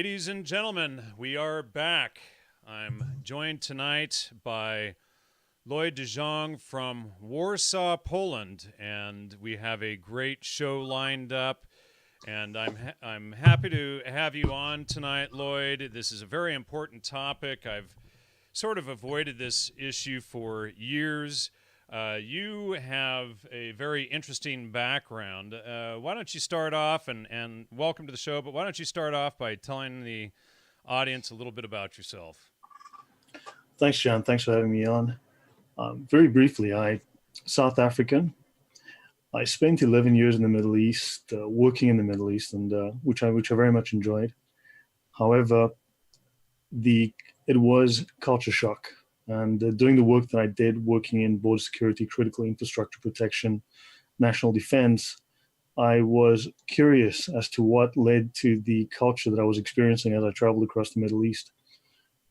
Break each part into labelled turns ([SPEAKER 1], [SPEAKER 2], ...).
[SPEAKER 1] Ladies and gentlemen, we are back. I'm joined tonight by Lloyd Jongh from Warsaw, Poland, and we have a great show lined up. And I'm happy to have you on tonight, Lloyd. This is a very important topic. I've sort of avoided this issue for years. You have a very interesting background. Why don't you start off, and welcome to the show, but why don't you start off by telling the audience a little bit about yourself?
[SPEAKER 2] Thanks, John. Thanks for having me on. Very briefly, South African. I spent 11 years in the Middle East, working in the Middle East, and which I very much enjoyed. However, the it was culture shock, and doing the work that I did, working in border security, critical infrastructure protection, national defense, I was curious as to what led to the culture that I was experiencing as I traveled across the Middle East.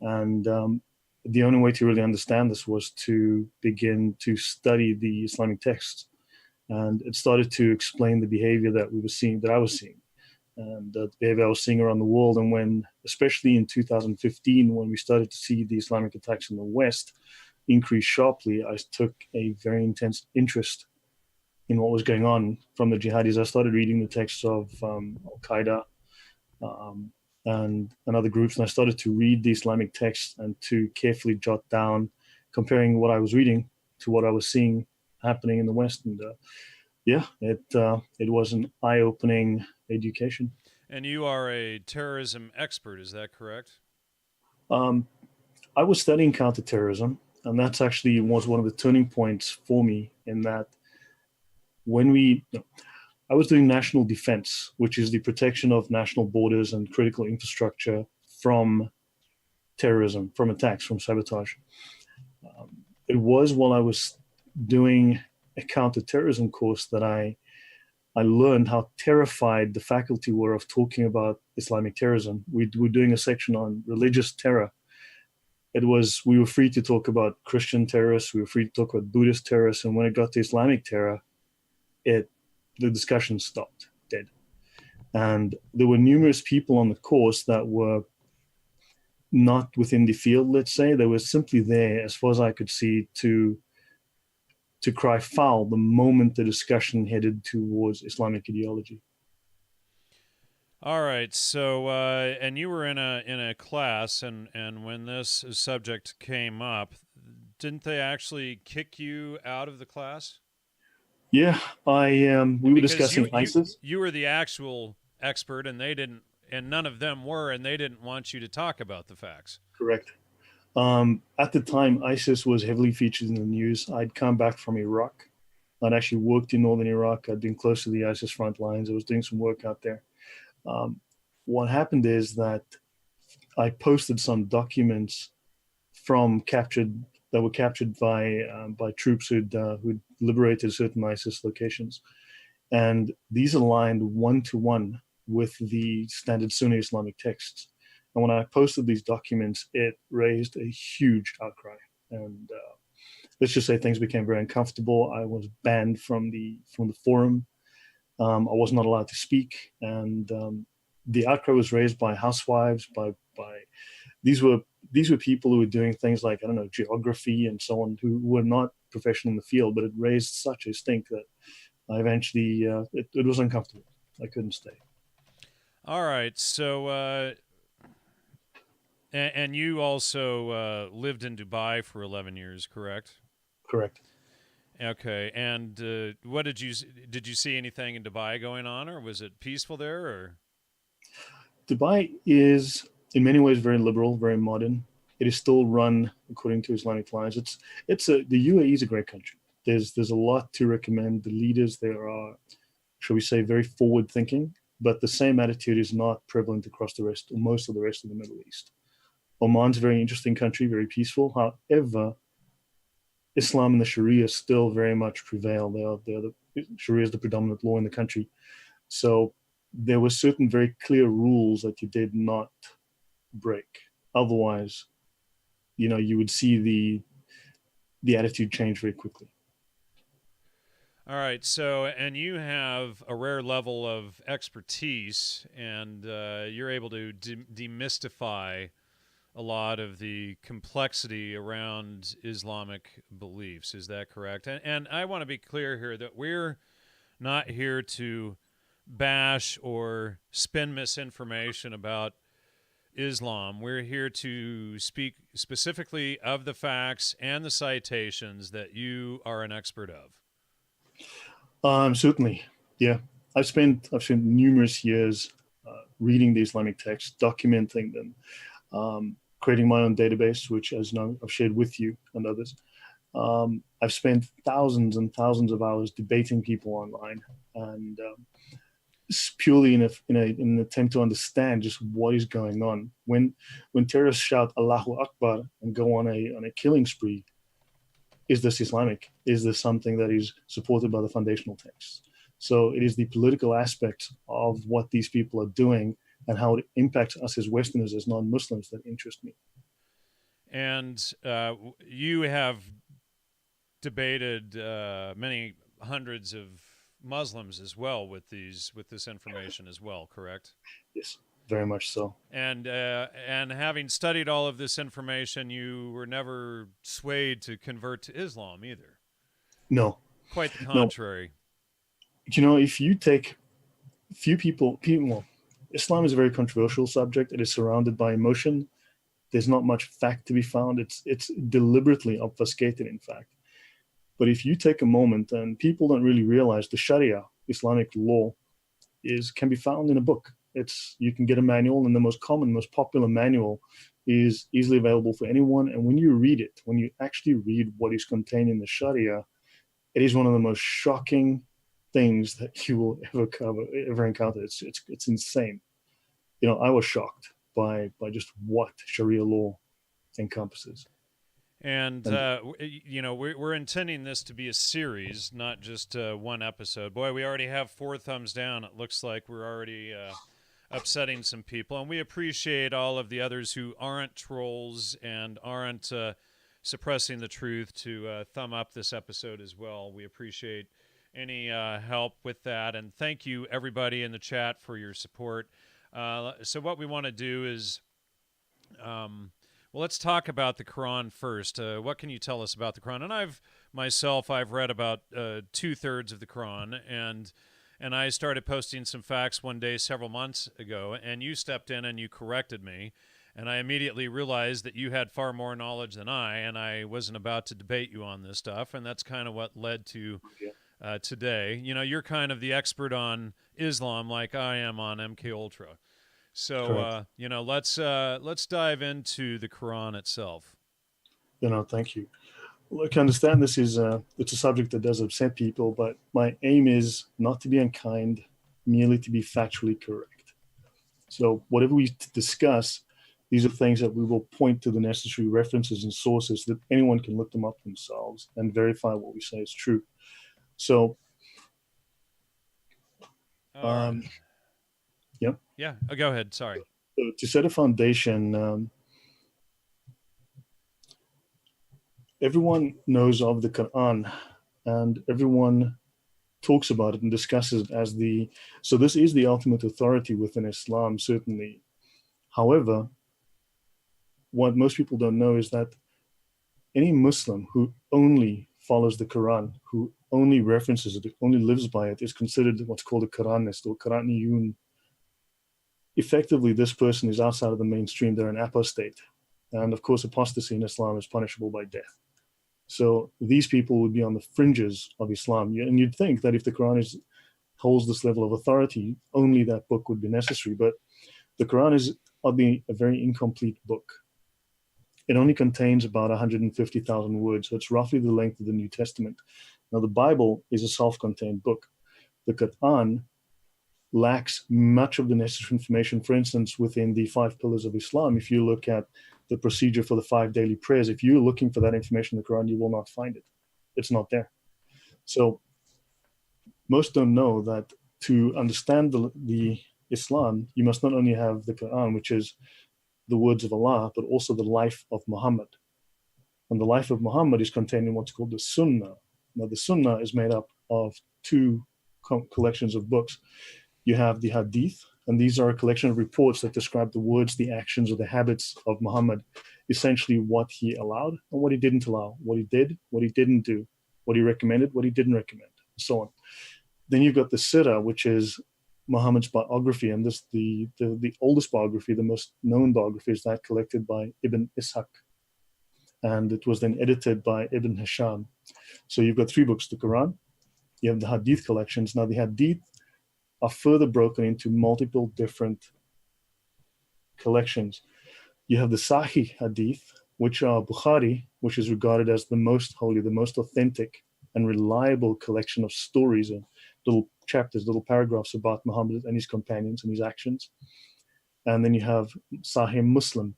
[SPEAKER 2] And the only way to really understand this was to begin to study the Islamic texts. And it started to explain the behavior that we were seeing, that I was seeing, and the behavior I was seeing around the world. And when, especially in 2015, when we started to see the Islamic attacks in the West increase sharply, I took a very intense interest in what was going on from the jihadis. I started reading the texts of Al Qaeda, um, and other groups. And I started to read the Islamic texts and to carefully jot down, comparing what I was reading to what I was seeing happening in the West. And it was an eye-opening education.
[SPEAKER 1] And you are a terrorism expert, is that correct?
[SPEAKER 2] Um, I was studying counterterrorism, and that's actually was one of the turning points for me. In that, when we, no, I was doing national defense, which is the protection of national borders and critical infrastructure from terrorism, from attacks, from sabotage. It was while I was doing a counterterrorism course that I learned how terrified the faculty were of talking about Islamic terrorism. We were doing a section on religious terror. We were free to talk about Christian terrorists, we were free to talk about Buddhist terrorists, and when it got to Islamic terror, it the discussion stopped dead. And there were numerous people on the course that were not within the field, let's say. They were simply there, as far as I could see, to cry foul the moment the discussion headed towards Islamic ideology.
[SPEAKER 1] All right. So, and you were in a class, and when this subject came up, didn't they actually kick you out of the class?
[SPEAKER 2] Yeah, I we were
[SPEAKER 1] Because
[SPEAKER 2] discussing ISIS.
[SPEAKER 1] you were the actual expert, and they didn't, and none of them were, and they didn't want you to talk about the facts.
[SPEAKER 2] Correct. At the time, ISIS was heavily featured in the news. I'd come back from Iraq. I'd actually worked in northern Iraq. I'd been close to the ISIS front lines. I was doing some work out there. Um, what happened is that I posted some documents from captured that were captured by troops who'd liberated certain ISIS locations, and these aligned one to one with the standard Sunni Islamic texts. And when I posted these documents, it raised a huge outcry. And let's just say things became very uncomfortable. I was banned from the forum. I was not allowed to speak, and the outcry was raised by housewives, by these were these were people who were doing things like, I don't know, geography and so on, who were not professional in the field, but it raised such a stink that I eventually it was uncomfortable. I couldn't stay.
[SPEAKER 1] All right. So, and you also lived in Dubai for 11 years, correct?
[SPEAKER 2] Correct.
[SPEAKER 1] Okay. And what did you see anything in Dubai going on, or was it peaceful there? Or
[SPEAKER 2] Dubai is in many ways very liberal, very modern. It is still run according to Islamic lines. The UAE is a great country. There's a lot to recommend. The leaders there are, shall we say, very forward thinking, but the same attitude is not prevalent across the rest, or most of the rest of the Middle East. Oman's a very interesting country, very peaceful. However, Islam and the Sharia still very much prevail. Sharia is the predominant law in the country. So there were certain very clear rules that you did not break. Otherwise, you would see the attitude change very quickly.
[SPEAKER 1] All right. So, and you have a rare level of expertise, and you're able to demystify a lot of the complexity around Islamic beliefs. Is that correct? And I want to be clear here that we're not here to bash or spin misinformation about Islam. We're here to speak specifically of the facts and the citations that you are an expert of.
[SPEAKER 2] Certainly, yeah. I've spent numerous years reading the Islamic texts, documenting them, creating my own database, which, as you know, I've shared with you and others. I've spent thousands and thousands of hours debating people online, and purely in an attempt to understand just what is going on. When terrorists shout Allahu Akbar and go on a killing spree, is this Islamic? Is this something that is supported by the foundational texts? So it is the political aspect of what these people are doing and how it impacts us as Westerners, as non-Muslims, that interest me.
[SPEAKER 1] And you have debated many hundreds of Muslims as well with this information as well, correct?
[SPEAKER 2] Yes, very much so.
[SPEAKER 1] And having studied all of this information, you were never swayed to convert to Islam either.
[SPEAKER 2] No.
[SPEAKER 1] Quite the contrary.
[SPEAKER 2] No. If you take few people, well, Islam is a very controversial subject. It is surrounded by emotion. There's not much fact to be found. It's deliberately obfuscated, in fact. But if you take a moment, and people don't really realize the Sharia, Islamic law, can be found in a book. You can get a manual, and the most common, most popular manual is easily available for anyone. And when you read it, when you actually read what is contained in the Sharia, it is one of the most shocking things that you will ever encounter. It's insane. I was shocked by just what Sharia law encompasses.
[SPEAKER 1] And we're intending this to be a series, not just one episode. Boy, we already have 4 thumbs down. It looks like we're already upsetting some people, and we appreciate all of the others who aren't trolls and aren't suppressing the truth to thumb up this episode as well. We appreciate any help with that, and thank you everybody in the chat for your support. So what we want to do is well, let's talk about the Quran first. What can you tell us about the Quran? And I've read about 2/3 of the Quran, and I started posting some facts one day several months ago, and you stepped in and you corrected me, and I immediately realized that you had far more knowledge than I, and I wasn't about to debate you on this stuff, and that's kind of what led to today. You're kind of the expert on Islam, like I am on MK Ultra. So, let's dive into the Quran itself.
[SPEAKER 2] Thank you. Look, I understand this is it's a subject that does upset people, but my aim is not to be unkind, merely to be factually correct. So whatever we discuss, these are things that we will point to the necessary references and sources that anyone can look them up themselves and verify what we say is true. So, yep.
[SPEAKER 1] Yeah, go ahead. Sorry.
[SPEAKER 2] So to set a foundation, everyone knows of the Quran, and everyone talks about it and discusses it as so this is the ultimate authority within Islam, certainly. However, what most people don't know is that any Muslim who only follows the Quran, who only references it, only lives by it, is considered what's called a Quranist or Quraniyun. Effectively, this person is outside of the mainstream. They're an apostate. And of course, apostasy in Islam is punishable by death. So these people would be on the fringes of Islam. And you'd think that if the Quran holds this level of authority, only that book would be necessary. But the Quran is oddly a very incomplete book. It only contains about 150,000 words. So it's roughly the length of the New Testament. Now, the Bible is a self-contained book. The Quran lacks much of the necessary information. For instance, within the 5 pillars of Islam, if you look at the procedure for the 5 daily prayers, if you're looking for that information in the Quran, you will not find it. It's not there. So most don't know that to understand the Islam, you must not only have the Quran, which is the words of Allah, but also the life of Muhammad. And the life of Muhammad is contained in what's called the Sunnah. Now, the Sunnah is made up of two collections of books. You have the Hadith, and these are a collection of reports that describe the words, the actions, or the habits of Muhammad, essentially what he allowed and what he didn't allow, what he did, what he didn't do, what he recommended, what he didn't recommend, and so on. Then you've got the Sirah, which is Muhammad's biography, and this the oldest biography, the most known biography, is that collected by Ibn Ishaq, and it was then edited by Ibn Hisham. So you've got three books: the Quran, you have the Hadith collections. Now the Hadith are further broken into multiple different collections. You have the Sahih Hadith, which are Bukhari, which is regarded as the most holy, the most authentic and reliable collection of stories and little chapters, little paragraphs about Muhammad and his companions and his actions. And then you have Sahih Muslim.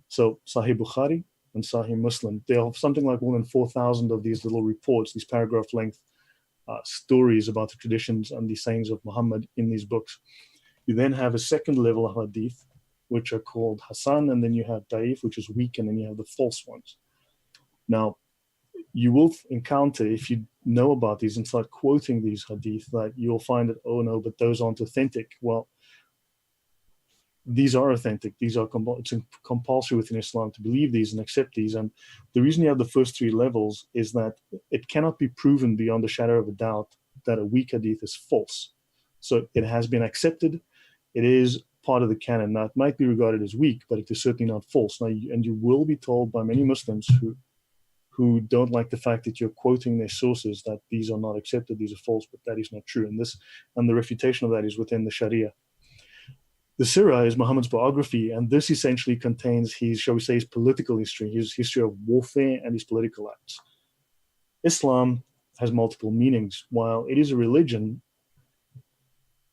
[SPEAKER 2] So Sahih Bukhari and Sahih Muslim, they have something like more than 4,000 of these little reports, these paragraph length stories about the traditions and the sayings of Muhammad in these books. You then have a second level of hadith, which are called Hasan, and then you have Da'if, which is weak, and then you have the false ones. Now, you will encounter, if you know about these and start quoting these hadith, that you'll find that, oh no, but those aren't authentic. Well, these are authentic. These are it's compulsory within Islam to believe these and accept these. And the reason you have the first three levels is that it cannot be proven beyond a shadow of a doubt that a weak hadith is false. So it has been accepted. It is part of the canon. Now, it might be regarded as weak, but it is certainly not false. Now, and you will be told by many Muslims who don't like the fact that you're quoting their sources that these are not accepted, these are false, but that is not true. And the refutation of that is within the Sharia. The Sirah is Muhammad's biography, and this essentially contains his, shall we say, his political history, his history of warfare and his political acts. Islam has multiple meanings. While it is a religion,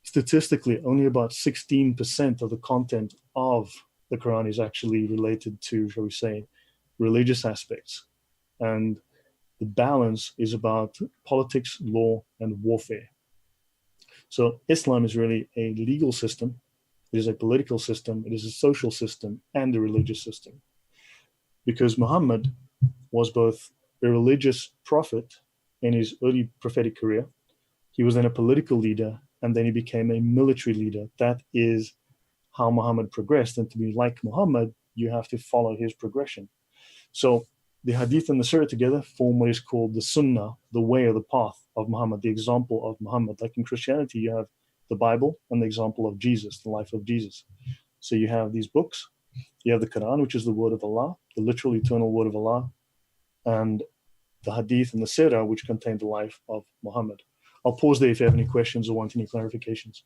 [SPEAKER 2] statistically, only about 16% of the content of the Quran is actually related to, shall we say, religious aspects. And the balance is about politics, law, and warfare. So Islam is really a legal system. It is a political system, it is a social system, and a religious system. Because Muhammad was both a religious prophet in his early prophetic career, he was then a political leader, and then he became a military leader. That is how Muhammad progressed. And to be like Muhammad, you have to follow his progression. So the Hadith and the Surah together form what is called the Sunnah, the way or the path of Muhammad, the example of Muhammad. Like in Christianity, you have the Bible and the example of Jesus, the life of Jesus. So you have these books, you have the Quran, which is the word of Allah, the literal eternal word of Allah, and the Hadith and the Sirah, which contain the life of Muhammad. I'll pause there if you have any questions or want any clarifications.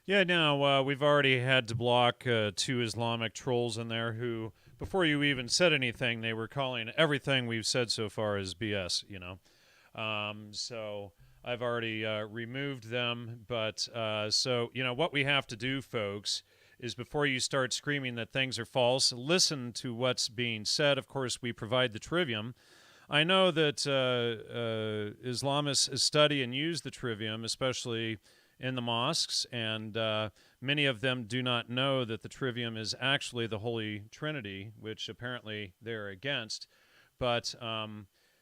[SPEAKER 1] Yeah, now we've already had to block two Islamic trolls in there who, before you even said anything, they were calling everything we've said so far as BS, you know. So I've already removed them, but so, you know, what we have to do, folks, is before you start screaming that things are false, listen to what's being said. Of course, we provide the trivium. I know that Islamists study and use the trivium, especially in the mosques, and many of them do not know that the trivium is actually the Holy Trinity, which apparently they're against. But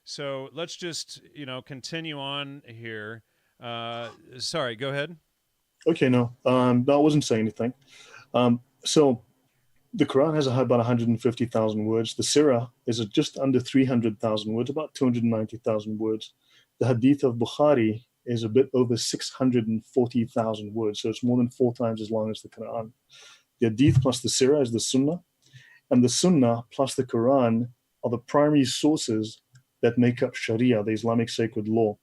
[SPEAKER 1] so let's just, you know, continue on here. Sorry, go ahead.
[SPEAKER 2] Okay, no, I wasn't saying anything. So the Quran has about 150,000 words. The Sirah is just under 300,000 words, about 290,000 words. The Hadith of Bukhari is a bit over 640,000 words, so it's more than 4 times as long as the Quran. The Hadith plus the Sirah is the Sunnah, and the Sunnah plus the Quran are the primary sources that make up Sharia, the Islamic sacred law.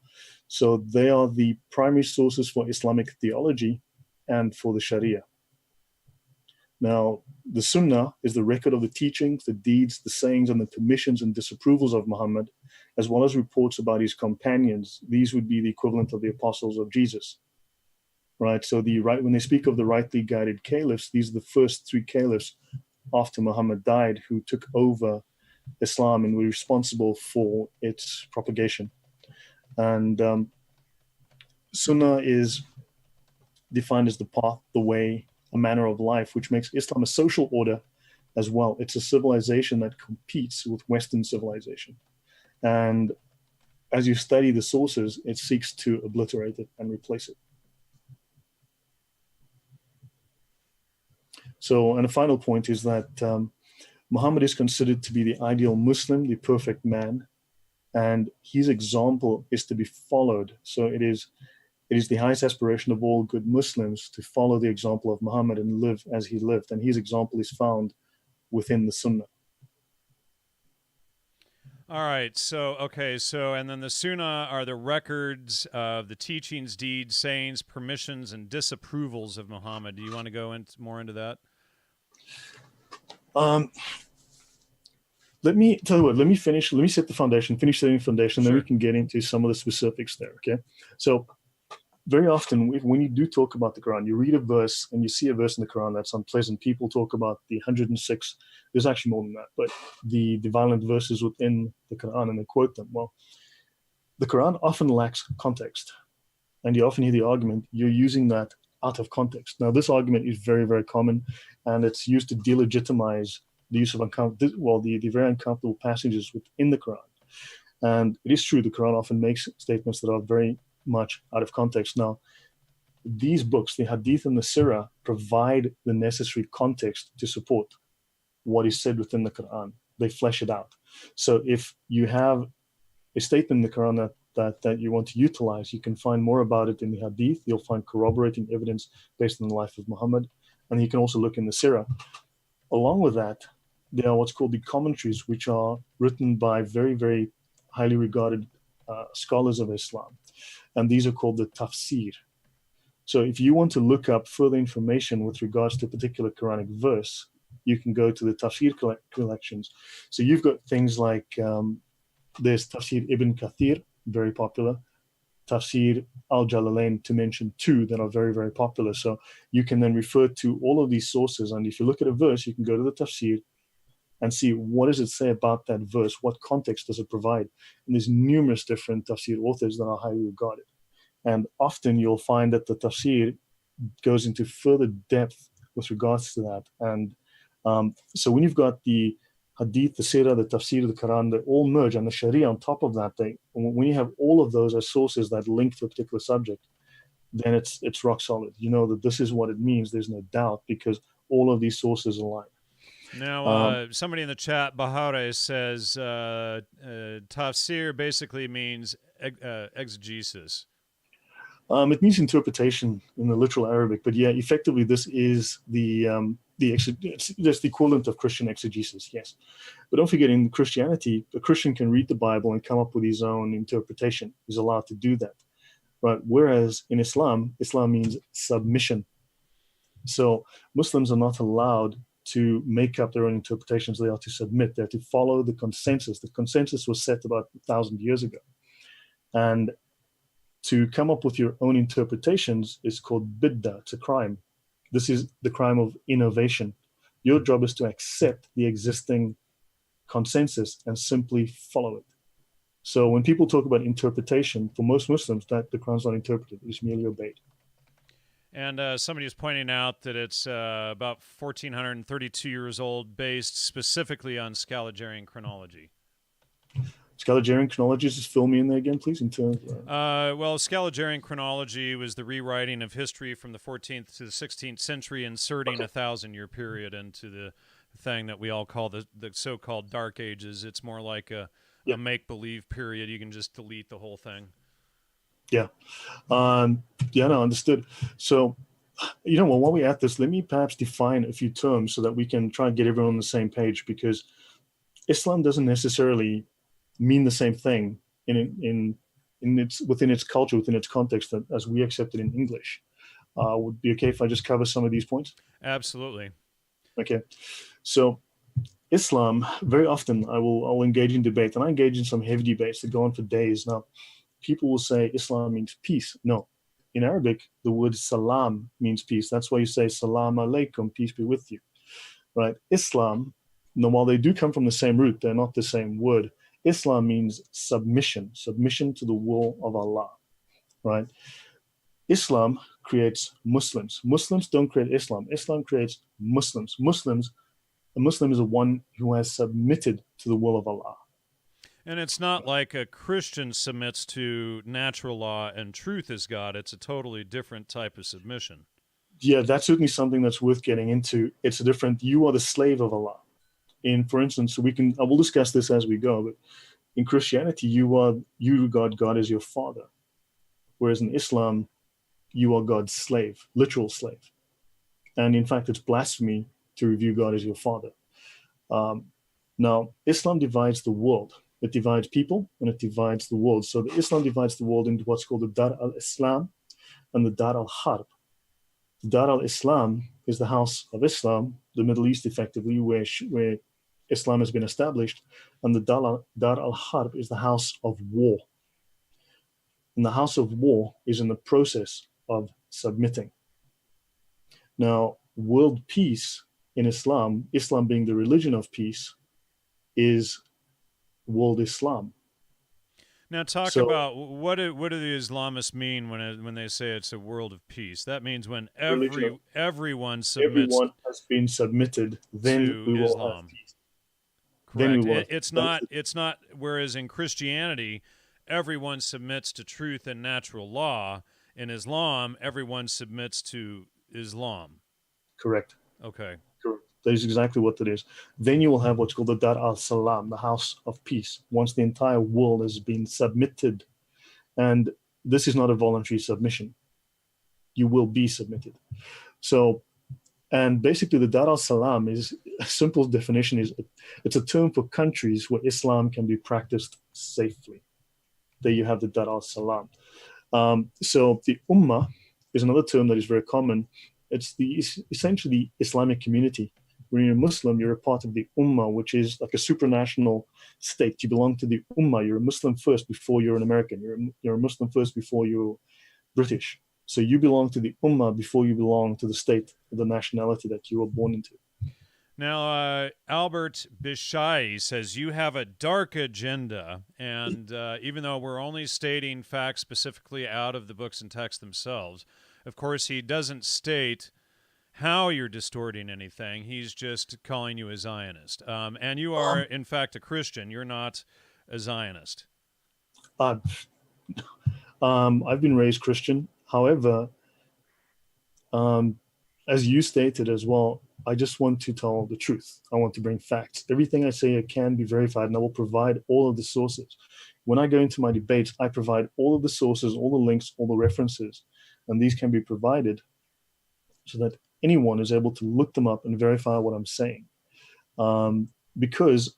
[SPEAKER 2] So they are the primary sources for Islamic theology and for the Sharia. Now, the Sunnah is the record of the teachings, the deeds, the sayings, and the permissions and disapprovals of Muhammad, as well as reports about his companions. These would be the equivalent of the apostles of Jesus, right? So when they speak of the rightly guided caliphs, these are the first 3 caliphs after Muhammad died who took over Islam and were responsible for its propagation. And Sunnah is defined as the path, the way, a manner of life, which makes Islam a social order as well. It's a civilization that competes with Western civilization. And as you study the sources, it seeks to obliterate it and replace it. So, and a final point is that Muhammad is considered to be the ideal Muslim, the perfect man, and his example is to be followed. So it is the highest aspiration of all good Muslims to follow the example of Muhammad and live as he lived. And his example is found within the Sunnah.
[SPEAKER 1] All right. So, okay. So, and then the Sunnah are the records of the teachings, deeds, sayings, permissions, and disapprovals of Muhammad. Do you want to go more into that?
[SPEAKER 2] Let me tell you what, let me set the foundation, finish setting the foundation,
[SPEAKER 1] Sure.
[SPEAKER 2] then we can get into some of the specifics there, okay? So very often when you do talk about the Quran, you read a verse and you see a verse in the Quran that's unpleasant. People talk about the 106, there's actually more than that, but the violent verses within the Quran, and they quote them. Well, the Quran often lacks context, and you often hear the argument, you're using that out of context. Now, this argument is very, very common, and it's used to delegitimize the use of the very uncomfortable passages within the Quran. And it is true, the Quran often makes statements that are very much out of context. Now, these books, the Hadith and the Sirah, provide the necessary context to support what is said within the Quran. They flesh it out. So if you have a statement in the Quran that you want to utilize, you can find more about it in the Hadith. You'll find corroborating evidence based on the life of Muhammad. And you can also look in the Sirah. Along with that, there are what's called the commentaries, which are written by very, very highly regarded scholars of Islam. And these are called the tafsir. So if you want to look up further information with regards to a particular Quranic verse, you can go to the tafsir collections. So you've got things like there's Tafsir Ibn Kathir, very popular, Tafsir al-Jalalain, to mention two that are very, very popular. So you can then refer to all of these sources. And if you look at a verse, you can go to the tafsir and see what does it say about that verse, what context does it provide. And there's numerous different tafsir authors that are highly regarded. And often you'll find that the tafsir goes into further depth with regards to that. And so when you've got the Hadith, the Sirah, the Tafsir, the Quran, they all merge, and the Sharia on top of that, when you have all of those as sources that link to a particular subject, then it's rock solid. You know that this is what it means. There's no doubt because all of these sources align.
[SPEAKER 1] Now, somebody in the chat, Bahare, says tafsir basically means exegesis.
[SPEAKER 2] It means interpretation in the literal Arabic, but yeah, effectively this is that's the equivalent of Christian exegesis, yes. But don't forget, in Christianity, a Christian can read the Bible and come up with his own interpretation. He's allowed to do that, right? Whereas in Islam means submission. So Muslims are not allowed to make up their own interpretations. They are to submit. They're to follow the consensus. The consensus was set about 1,000 years ago. And to come up with your own interpretations is called bid'ah. It's a crime. This is the crime of innovation. Your job is to accept the existing consensus and simply follow it. So when people talk about interpretation, for most Muslims, that the Quran's not interpreted, it's merely obeyed.
[SPEAKER 1] And somebody is pointing out that it's about 1,432 years old, based specifically on Scaligean chronology.
[SPEAKER 2] Scaligean chronology, just fill me in there again, please. In terms
[SPEAKER 1] well, Scaligean chronology was the rewriting of history from the 14th to the 16th century, inserting a 1,000-year period into the thing that we all call the so-called Dark Ages. It's more like a make-believe period. You can just delete the whole thing.
[SPEAKER 2] Yeah. No, understood. So, while we're at this, let me perhaps define a few terms so that we can try and get everyone on the same page, because Islam doesn't necessarily mean the same thing within its culture, within its context, as we accept it in English. Would it be okay if I just cover some of these points?
[SPEAKER 1] Absolutely.
[SPEAKER 2] Okay. So Islam, very often I'll engage in debate, and I engage in some heavy debates that go on for days. Now, people will say Islam means peace. No. In Arabic, the word salam means peace. That's why you say salam alaikum, peace be with you. Right? Islam, while they do come from the same root, they're not the same word. Islam means submission to the will of Allah, right? Islam creates Muslims. Muslims don't create Islam. Islam creates Muslims. A Muslim is one who has submitted to the will of Allah.
[SPEAKER 1] And it's not like a Christian submits to natural law and truth as God. It's a totally different type of submission.
[SPEAKER 2] Yeah, that's certainly something that's worth getting into. It's a different, you are the slave of Allah. For instance, I will discuss this as we go, but in Christianity, you regard God as your father. Whereas in Islam, you are God's slave, literal slave. And in fact, it's blasphemy to review God as your father. Now, Islam divides the world. It divides people and it divides the world. So Islam divides the world into what's called the Dar al-Islam and the Dar al-Harb. The Dar al-Islam is the house of Islam, the Middle East effectively, where Islam has been established. And the Dar al-Harb is the house of war. And the house of war is in the process of submitting. Now, world peace in Islam, Islam being the religion of peace, is world Islam.
[SPEAKER 1] Now, talk about what do the Islamists mean when they say it's a world of peace? That means when everyone
[SPEAKER 2] has been submitted, then we will
[SPEAKER 1] Islam.
[SPEAKER 2] have peace.
[SPEAKER 1] Correct. It's not. Whereas in Christianity, everyone submits to truth and natural law. In Islam, everyone submits to Islam.
[SPEAKER 2] Correct.
[SPEAKER 1] Okay.
[SPEAKER 2] Correct. That is exactly what it is. Then you will have what's called the Dar al-Salam, the house of peace, once the entire world has been submitted. And this is not a voluntary submission. You will be submitted. So, and basically the Dar al-Salam is, a simple definition is, it's a term for countries where Islam can be practiced safely. There you have the Dar al-Salam. So the Ummah is another term that is very common. It's essentially Islamic community. When you're a Muslim, you're a part of the Ummah, which is like a supranational state. You belong to the Ummah. You're a Muslim first before you're an American. You're a Muslim first before you're British. So you belong to the Ummah before you belong to the state, the nationality that you were born into.
[SPEAKER 1] Now, Albert Bishai says you have a dark agenda, and even though we're only stating facts specifically out of the books and texts themselves, of course, he doesn't state how you're distorting anything. He's just calling you a Zionist. And you are, in fact, a Christian. You're not a Zionist.
[SPEAKER 2] I've been raised Christian. However, as you stated as well, I just want to tell the truth. I want to bring facts. Everything I say can be verified, and I will provide all of the sources. When I go into my debates, I provide all of the sources, all the links, all the references, and these can be provided so that anyone is able to look them up and verify what I'm saying. Because,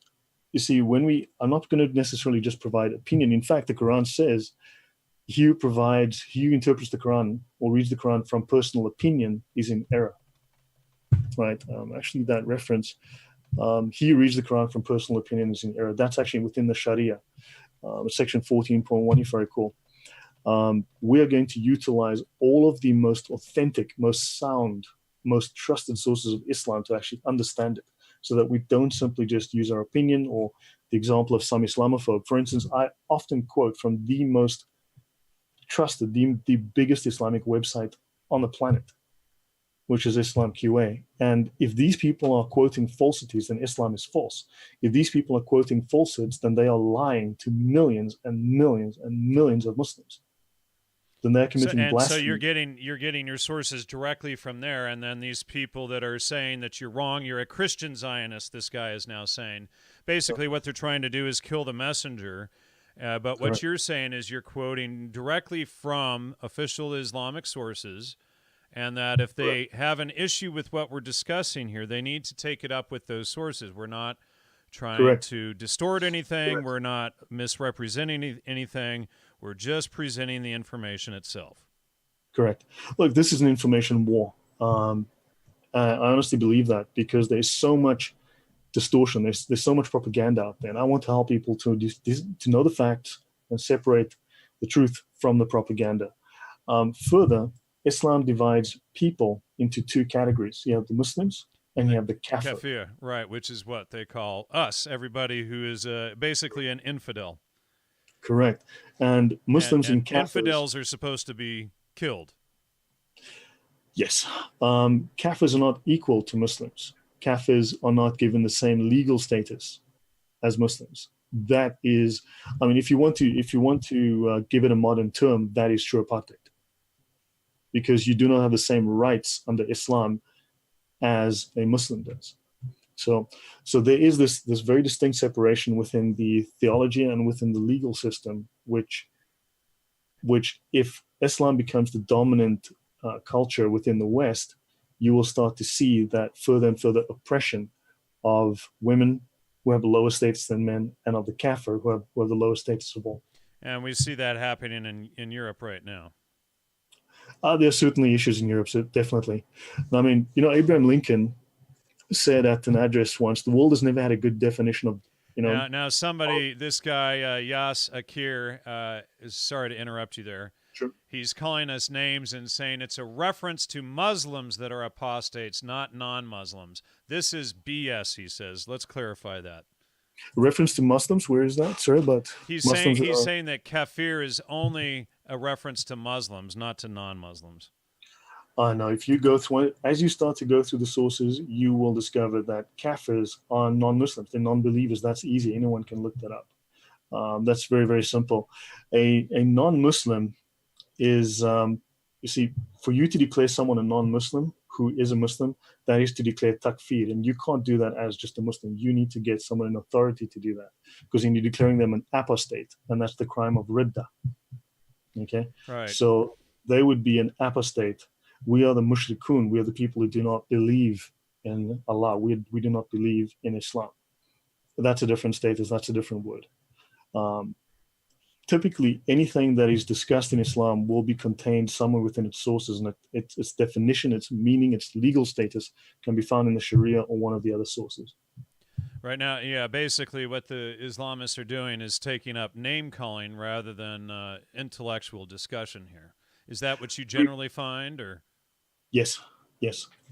[SPEAKER 2] you see, I'm not going to necessarily just provide opinion. In fact, the Quran says, he who interprets the Quran or reads the Quran from personal opinion is in error. Right? Actually, that reference, he who reads the Quran from personal opinion is in error. That's actually within the Sharia, section 14.1, if I recall. We are going to utilize all of the most authentic, most sound, most trusted sources of Islam to actually understand it, so that we don't simply just use our opinion or the example of some Islamophobe. For instance, I often quote from the most trusted, the biggest Islamic website on the planet, which is Islam QA. And if these people are quoting falsities, then Islam is false. If these people are quoting falsehoods, then they are lying to millions and millions and millions of Muslims. Then they're committing blasphemy.
[SPEAKER 1] So you're getting your sources directly from there, and then these people that are saying that you're wrong, you're a Christian Zionist, this guy is now saying. Basically what they're trying to do is kill the messenger. But what you're saying is you're quoting directly from official Islamic sources, and that if they have an issue with what we're discussing here, they need to take it up with those sources. We're not trying to distort anything. We're not misrepresenting anything. We're just presenting the information itself.
[SPEAKER 2] Correct. Look, this is an information war. I honestly believe that, because there's so much distortion. There's so much propaganda out there, and I want to help people to know the facts and separate the truth from the propaganda. Further, Islam divides people into two categories. You have the Muslims and you have the kafir.
[SPEAKER 1] Kafir, right, which is what they call us, everybody who is basically an infidel.
[SPEAKER 2] Correct. And Muslims and kafirs,
[SPEAKER 1] infidels are supposed to be killed.
[SPEAKER 2] Yes. Kafirs are not equal to Muslims. Kafirs are not given the same legal status as Muslims. that is, I mean, if you want to give it a modern term, that is true apartheid, because you do not have the same rights under Islam as a Muslim does. So there is this very distinct separation within the theology and within the legal system, which if Islam becomes the dominant culture within the West, you will start to see that further and further oppression of women who have a lower status than men, and of the kafir who have the lowest status of all.
[SPEAKER 1] And we see that happening in Europe right now.
[SPEAKER 2] There are certainly issues in Europe, so definitely. I mean, Abraham Lincoln said at an address once, the world has never had a good definition of,
[SPEAKER 1] Now somebody, this guy, Yas Akir, is sorry to interrupt you there.
[SPEAKER 2] Sure.
[SPEAKER 1] He's calling us names and saying it's a reference to Muslims that are apostates, not non-Muslims. This is BS, he says. Let's clarify that.
[SPEAKER 2] Reference to Muslims? Where is that? Sorry, but
[SPEAKER 1] he's saying that kafir is only a reference to Muslims, not to non-Muslims.
[SPEAKER 2] No, if you go through, as you start to go through the sources, you will discover that kafirs are non-Muslims. They're non-believers. That's easy. Anyone can look that up. That's very, very simple. A non-Muslim is, you see, for you to declare someone a non-Muslim who is a Muslim, that is to declare takfir. And you can't do that as just a Muslim. You need to get someone in authority to do that, because then you're declaring them an apostate, and that's the crime of ridda. Okay?
[SPEAKER 1] Right.
[SPEAKER 2] So they would be an apostate. We are the mushrikun. We are the people who do not believe in Allah. We do not believe in Islam. That's a different status. That's a different word. Typically, anything that is discussed in Islam will be contained somewhere within its sources, and its definition, its meaning, its legal status can be found in the Sharia or one of the other sources.
[SPEAKER 1] Right now, yeah, basically what the Islamists are doing is taking up name-calling rather than intellectual discussion here. Is that what you generally find, or?
[SPEAKER 2] Yes.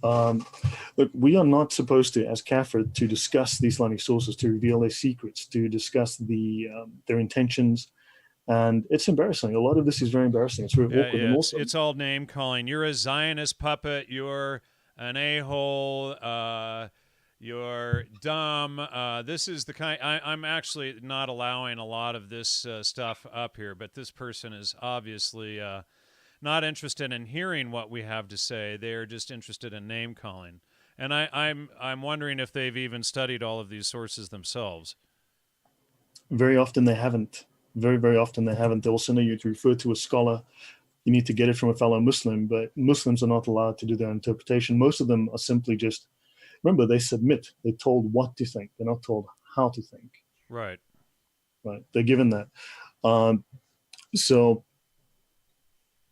[SPEAKER 2] Look, we are not supposed to, as kafir, to discuss the Islamic sources, to reveal their secrets, to discuss their intentions. And it's embarrassing. A lot of this is very embarrassing. It's very awkward.
[SPEAKER 1] Yeah,
[SPEAKER 2] And also,
[SPEAKER 1] it's all name calling. You're a Zionist puppet. You're an a-hole. You're dumb. This is the kind. I'm actually not allowing a lot of this stuff up here, but this person is obviously not interested in hearing what we have to say. They're just interested in name calling. And I'm wondering if they've even studied all of these sources themselves.
[SPEAKER 2] Very often they haven't. Very, very often they haven't. They'll send you to refer to a scholar. You need to get it from a fellow Muslim, but Muslims are not allowed to do their interpretation. Most of them are simply just, remember, they submit. They're told what to think. They're not told how to think.
[SPEAKER 1] Right.
[SPEAKER 2] They're given that. So,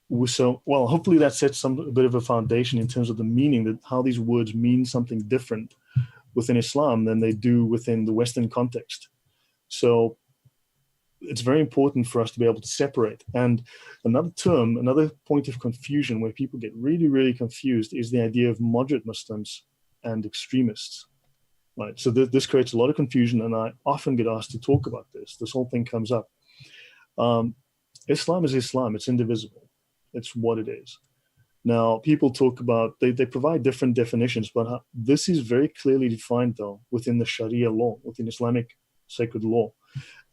[SPEAKER 2] well, hopefully that sets a bit of a foundation in terms of the meaning, that how these words mean something different within Islam than they do within the Western context. So it's very important for us to be able to separate. And another point of confusion where people get really, really confused is the idea of moderate Muslims and extremists. Right. So this creates a lot of confusion, and I often get asked to talk about this. This whole thing comes up. Islam is Islam. It's indivisible. It's what it is. Now, people talk about, they provide different definitions, but this is very clearly defined, though, within the Sharia law, within Islamic sacred law.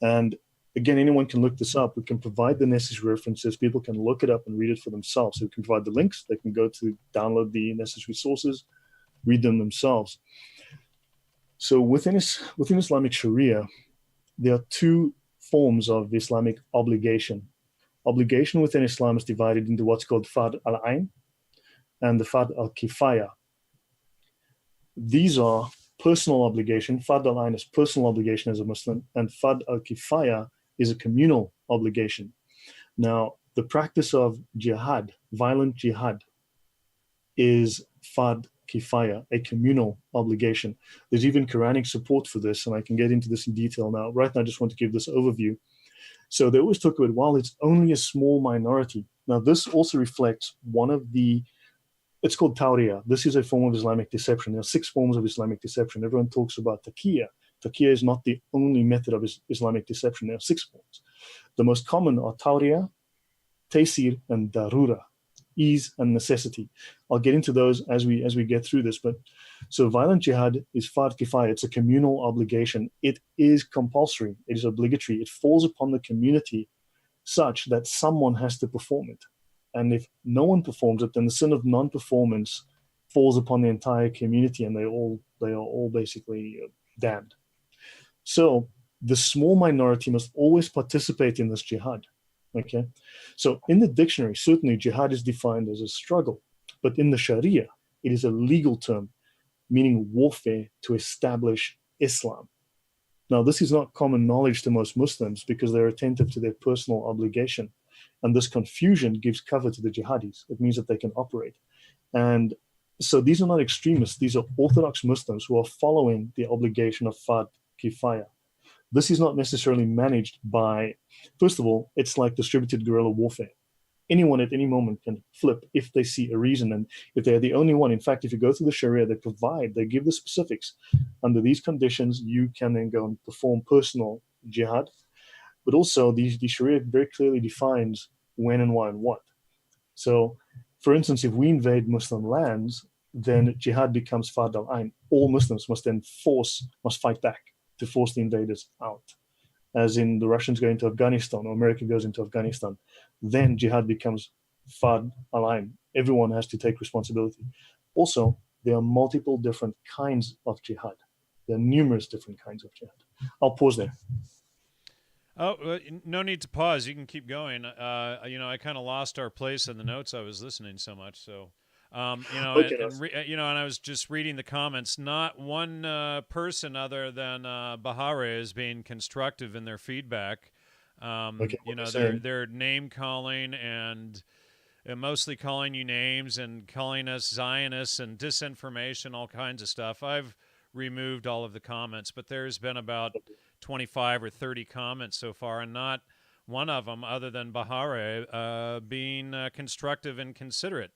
[SPEAKER 2] And again, anyone can look this up. We can provide the necessary references. People can look it up and read it for themselves. So we can provide the links. They can go to download the necessary sources, read them themselves. So within Islamic Sharia, there are two forms of Islamic obligation. Obligation within Islam is divided into what's called Fard al-Ain and the Fard al-Kifaya. These are personal obligation. Fard al-Ain is personal obligation as a Muslim, and Fard al-Kifaya is a communal obligation. Now, the practice of jihad, violent jihad, is Fard Kifaya, a communal obligation. There's even Quranic support for this, and I can get into this in detail now. Right now, I just want to give this overview. So they always talk about, while it's only a small minority. Now, this also reflects it's called Tawriyah. This is a form of Islamic deception. There are 6 forms of Islamic deception. Everyone talks about taqiyya. Taqiyya is not the only method of Islamic deception. There are 6 forms. The most common are Tawriyah, Taysir, and Darura, ease and necessity. I'll get into those as we get through this, but So violent jihad is fard kifaya. It's a communal obligation. It is compulsory. It is obligatory. It falls upon the community such that someone has to perform it. And if no one performs it, then the sin of non-performance falls upon the entire community, and they are all basically damned. So the small minority must always participate in this jihad. Okay, so in the dictionary, certainly jihad is defined as a struggle, but in the Sharia, it is a legal term meaning warfare to establish Islam. Now, this is not common knowledge to most Muslims because they're attentive to their personal obligation. And this confusion gives cover to the jihadis. It means that they can operate. And so these are not extremists. These are Orthodox Muslims who are following the obligation of fard kifaya. This is not necessarily managed by, first of all, it's like distributed guerrilla warfare. Anyone at any moment can flip if they see a reason, and if they're the only one. In fact, if you go through the Sharia, they give the specifics. Under these conditions, you can then go and perform personal jihad. But also, the Sharia very clearly defines when and why and what. So, for instance, if we invade Muslim lands, then jihad becomes fard al-ain. All Muslims must fight back to force the invaders out. As in the Russians go into Afghanistan or America goes into Afghanistan, then jihad becomes fard al-ain. Everyone has to take responsibility. Also, there are multiple different kinds of jihad. There are numerous different kinds of jihad. I'll pause there.
[SPEAKER 1] Oh, no need to pause. You can keep going. I kind of lost our place in the notes. I was listening so much. So,
[SPEAKER 2] Okay,
[SPEAKER 1] and I was just reading the comments. Not one person other than Bahare is being constructive in their feedback. They're name calling and mostly calling you names and calling us Zionists and disinformation, all kinds of stuff. I've removed all of the comments, but there's been about 25 or 30 comments so far, and not one of them other than Bahare being constructive and considerate,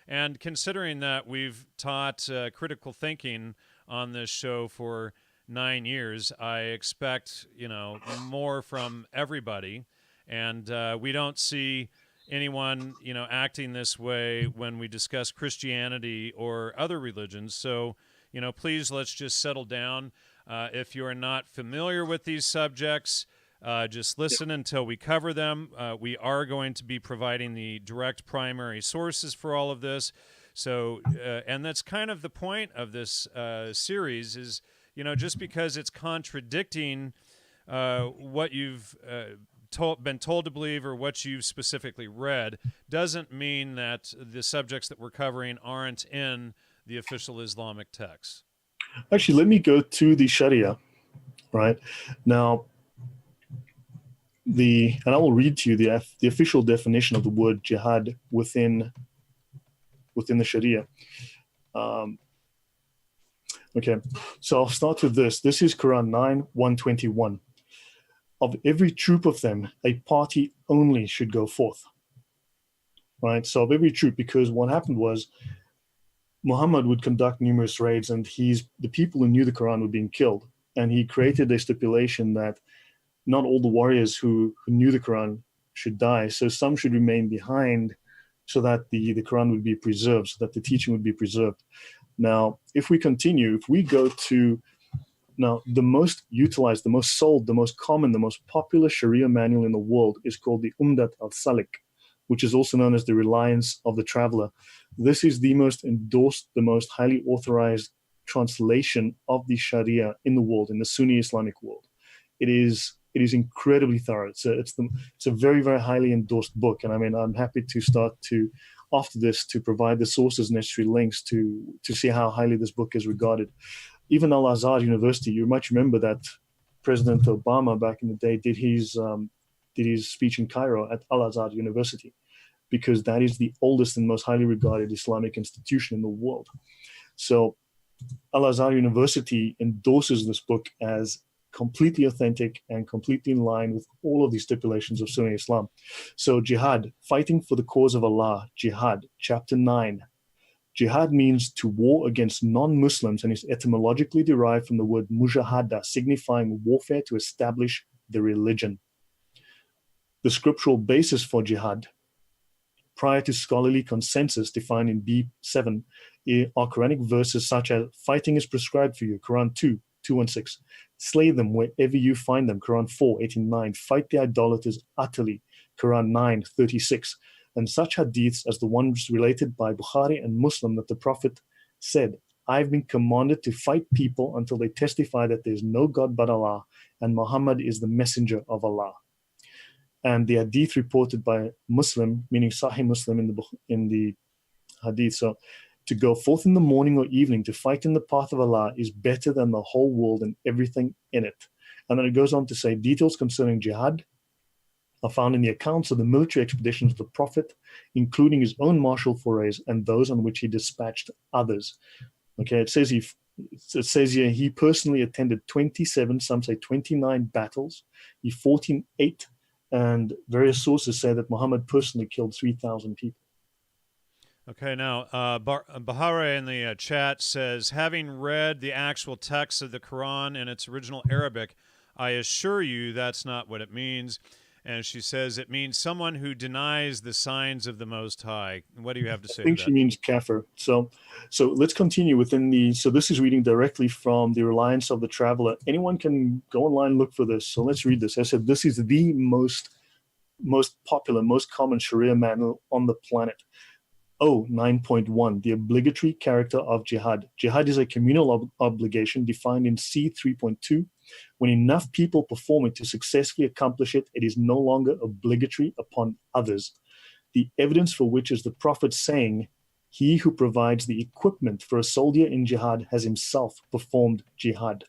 [SPEAKER 1] And considering that we've taught critical thinking on this show for 9 years, I expect, more from everybody. And we don't see anyone, acting this way when we discuss Christianity or other religions. So, please let's just settle down. If you're not familiar with these subjects, just listen until we cover them. We are going to be providing the direct primary sources for all of this. So, and that's kind of the point of this series is, just because it's contradicting what you've been told to believe or what you've specifically read, doesn't mean that the subjects that we're covering aren't in the official Islamic texts.
[SPEAKER 2] Actually, let me go to the Sharia, right? Now, and I will read to you the official definition of the word jihad within the Sharia. Okay, so I'll start with this. This is Quran 9:121. Of every troop of them, a party only should go forth. Right? So of every troop, because what happened was Muhammad would conduct numerous raids, and the people who knew the Quran were being killed. And he created a stipulation that not all the warriors who knew the Quran should die. So some should remain behind so that the Quran would be preserved, so that the teaching would be preserved. Now, if we continue, if we go to now, the most utilized, the most sold, the most common, the most popular Sharia manual in the world is called the Umdat al-Salik, which is also known as the Reliance of the Traveler. This is the most endorsed, the most highly authorized translation of the Sharia in the world, in the Sunni Islamic world. It is incredibly thorough. It's a very, very highly endorsed book. And I mean, I'm happy to start after this, to provide the sources, necessary links to see how highly this book is regarded. Even Al-Azhar University, you might remember that President Obama back in the day did his speech in Cairo at Al-Azhar University, because that is the oldest and most highly regarded Islamic institution in the world. So Al-Azhar University endorses this book as completely authentic and completely in line with all of the stipulations of Sunni Islam. So jihad, fighting for the cause of Allah, jihad, chapter 9. Jihad means to war against non-Muslims and is etymologically derived from the word mujahada, signifying warfare to establish the religion. The scriptural basis for jihad, prior to scholarly consensus defined in B7, are Quranic verses such as fighting is prescribed for you, Quran 2:216. Slay them wherever you find them, Quran 4:89. Fight the idolaters utterly, Quran 9:36. And such hadiths as the ones related by Bukhari and Muslim that the Prophet said, I've been commanded to fight people until they testify that there is no God but Allah and Muhammad is the messenger of Allah. And the hadith reported by Muslim, meaning Sahih Muslim in the hadith, so to go forth in the morning or evening to fight in the path of Allah is better than the whole world and everything in it. And then it goes on to say details concerning jihad are found in the accounts of the military expeditions of the Prophet, including his own martial forays and those on which he dispatched others. Okay, it says here he personally attended 27, some say 29 battles. He fought in 8, and various sources say that Muhammad personally killed 3,000 people.
[SPEAKER 1] Okay, now Bahare in the chat says, having read the actual text of the Quran in its original Arabic, I assure you that's not what it means. And she says it means someone who denies the signs of the Most High. What do you have to say to that?
[SPEAKER 2] I think she means kafir. So let's continue within the, so this is reading directly from the Reliance of the Traveler. Anyone can go online and look for this. So let's read this. I said, this is the most popular, most common Sharia manual on the planet. 9.1, the obligatory character of jihad. Jihad is a communal obligation defined in C 3.2. When enough people perform it to successfully accomplish it, it is no longer obligatory upon others. The evidence for which is the Prophet saying, he who provides the equipment for a soldier in jihad has himself performed jihad.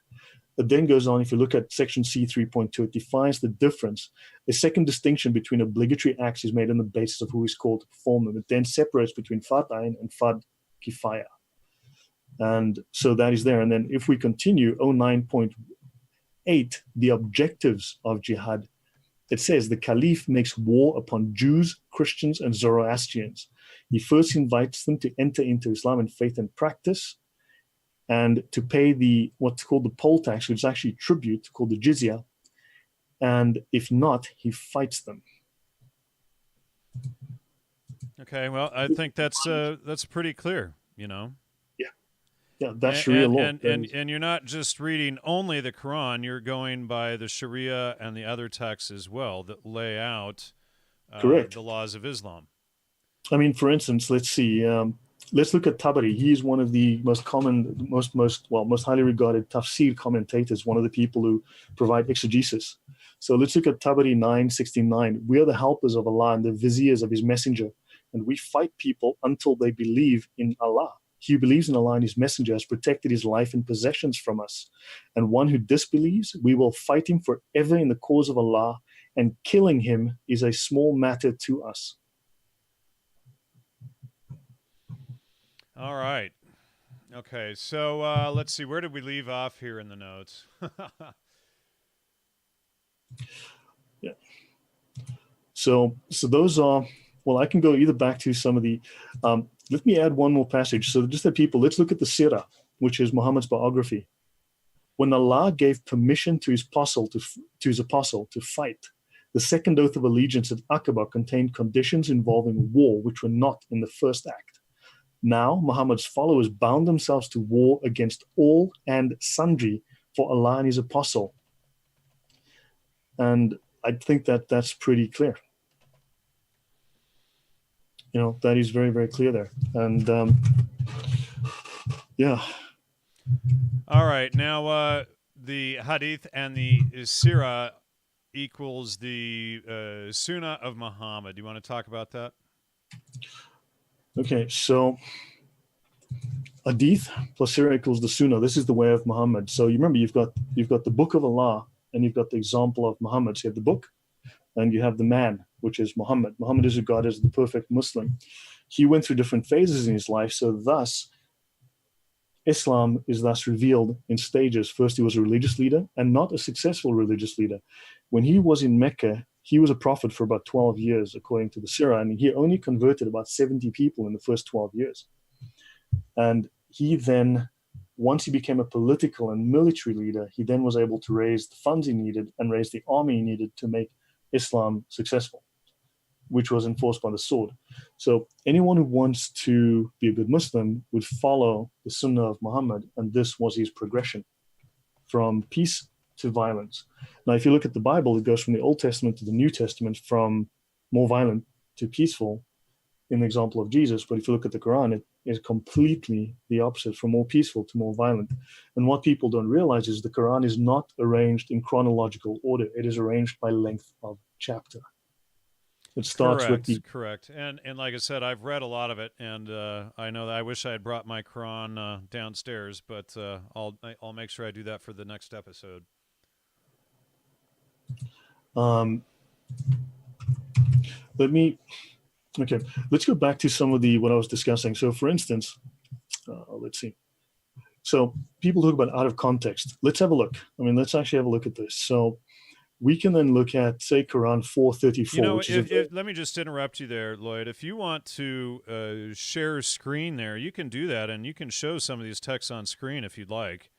[SPEAKER 2] It then goes on, if you look at section C 3.2, it defines the difference. A second distinction between obligatory acts is made on the basis of who is called to perform them. It then separates between Fard Ain and Fard Kifaya. And so that is there. And then if we continue, 9.8, the objectives of jihad. It says the Caliph makes war upon Jews, Christians, and Zoroastrians. He first invites them to enter into Islam in faith and practice, and to pay what's called the poll tax, which is actually tribute, called the jizya. And if not, he fights them.
[SPEAKER 1] Okay, well, I think that's pretty clear, you know.
[SPEAKER 2] Yeah, that's Sharia law.
[SPEAKER 1] And you're not just reading only the Quran, you're going by the Sharia and the other texts as well that lay out
[SPEAKER 2] Correct.
[SPEAKER 1] The laws of Islam.
[SPEAKER 2] I mean, for instance, let's see. Let's look at Tabari. He is one of the most common, most highly regarded tafsir commentators, one of the people who provide exegesis. So let's look at Tabari 9:69. We are the helpers of Allah and the viziers of his messenger, and we fight people until they believe in Allah. He who believes in Allah and his messenger has protected his life and possessions from us. And one who disbelieves, we will fight him forever in the cause of Allah, and killing him is a small matter to us.
[SPEAKER 1] All right. Okay, so let's see. Where did we leave off here in the notes?
[SPEAKER 2] Yeah. So those are, well, I can go either back to some of the, let me add one more passage. So just that people, let's look at the Sirah, which is Muhammad's biography. When Allah gave permission to his apostle to fight, the second oath of allegiance at Aqaba contained conditions involving war, which were not in the first act. Now, Muhammad's followers bound themselves to war against all and sundry for Allah and his apostle. And I think that that's pretty clear. You know, that is very, very clear there. And yeah.
[SPEAKER 1] All right. Now, the Hadith and the Sirah equals the Sunnah of Muhammad. Do you want to talk about that?
[SPEAKER 2] Okay, so Hadith plus Sirah equals the Sunnah. This is the way of Muhammad. So you remember, you've got the book of Allah, and you've got the example of Muhammad. So you have the book, and you have the man, which is Muhammad. Muhammad is regarded as the perfect Muslim. He went through different phases in his life. So thus, Islam is thus revealed in stages. First, he was a religious leader, and not a successful religious leader. When he was in Mecca, he was a prophet for about 12 years, according to the Sirah, and he only converted about 70 people in the first 12 years. And he then, once he became a political and military leader, he then was able to raise the funds he needed and raise the army he needed to make Islam successful. which was enforced by the sword. So anyone who wants to be a good Muslim would follow the Sunnah of Muhammad, and this was his progression from peace to violence. Now, if you look at the Bible, it goes from the Old Testament to the New Testament, from more violent to peaceful in the example of Jesus. But if you look at the Quran, it is completely the opposite, from more peaceful to more violent. And what people don't realize is the Quran is not arranged in chronological order. It is arranged by length of chapter. It starts with the
[SPEAKER 1] correct. And like I said, I've read a lot of it, and I know that I wish I had brought my Quran downstairs, but I'll make sure I do that for the next episode.
[SPEAKER 2] Let's go back to some of what I was discussing. So, for instance, let's see. So people talk about out of context. Let's have a look. I mean, let's actually have a look at this. So we can then look at, say, Quran 434.
[SPEAKER 1] You know, let me just interrupt you there, Lloyd. If you want to share screen there, you can do that, and you can show some of these texts on screen if you'd like.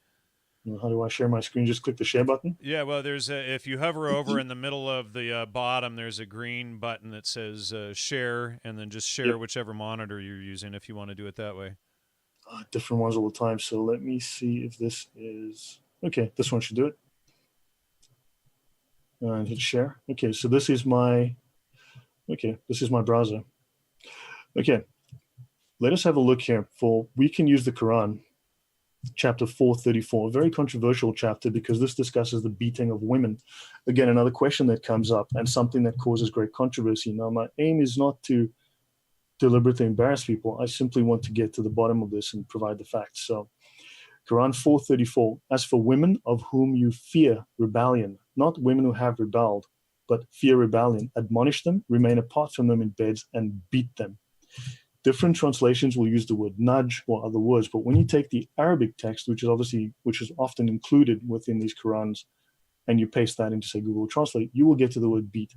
[SPEAKER 2] How do I share my screen? Just click the share button?
[SPEAKER 1] Yeah, well, if you hover over in the middle of the bottom, there's a green button that says share, and then just share whichever monitor you're using if you want to do it that way.
[SPEAKER 2] Different ones all the time. So let me see if this is... Okay, this one should do it. And hit share. Okay, so this is my browser. Okay, let us have a look here. We can use the Quran, chapter 434, a very controversial chapter because this discusses the beating of women. Again, another question that comes up and something that causes great controversy. Now, my aim is not to deliberately embarrass people. I simply want to get to the bottom of this and provide the facts. So, Quran 434, as for women of whom you fear rebellion, not women who have rebelled, but fear rebellion, admonish them, remain apart from them in beds, and beat them. Different translations will use the word nudge or other words, but when you take the Arabic text, which is often included within these Qurans, and you paste that into, say, Google Translate, you will get to the word beat.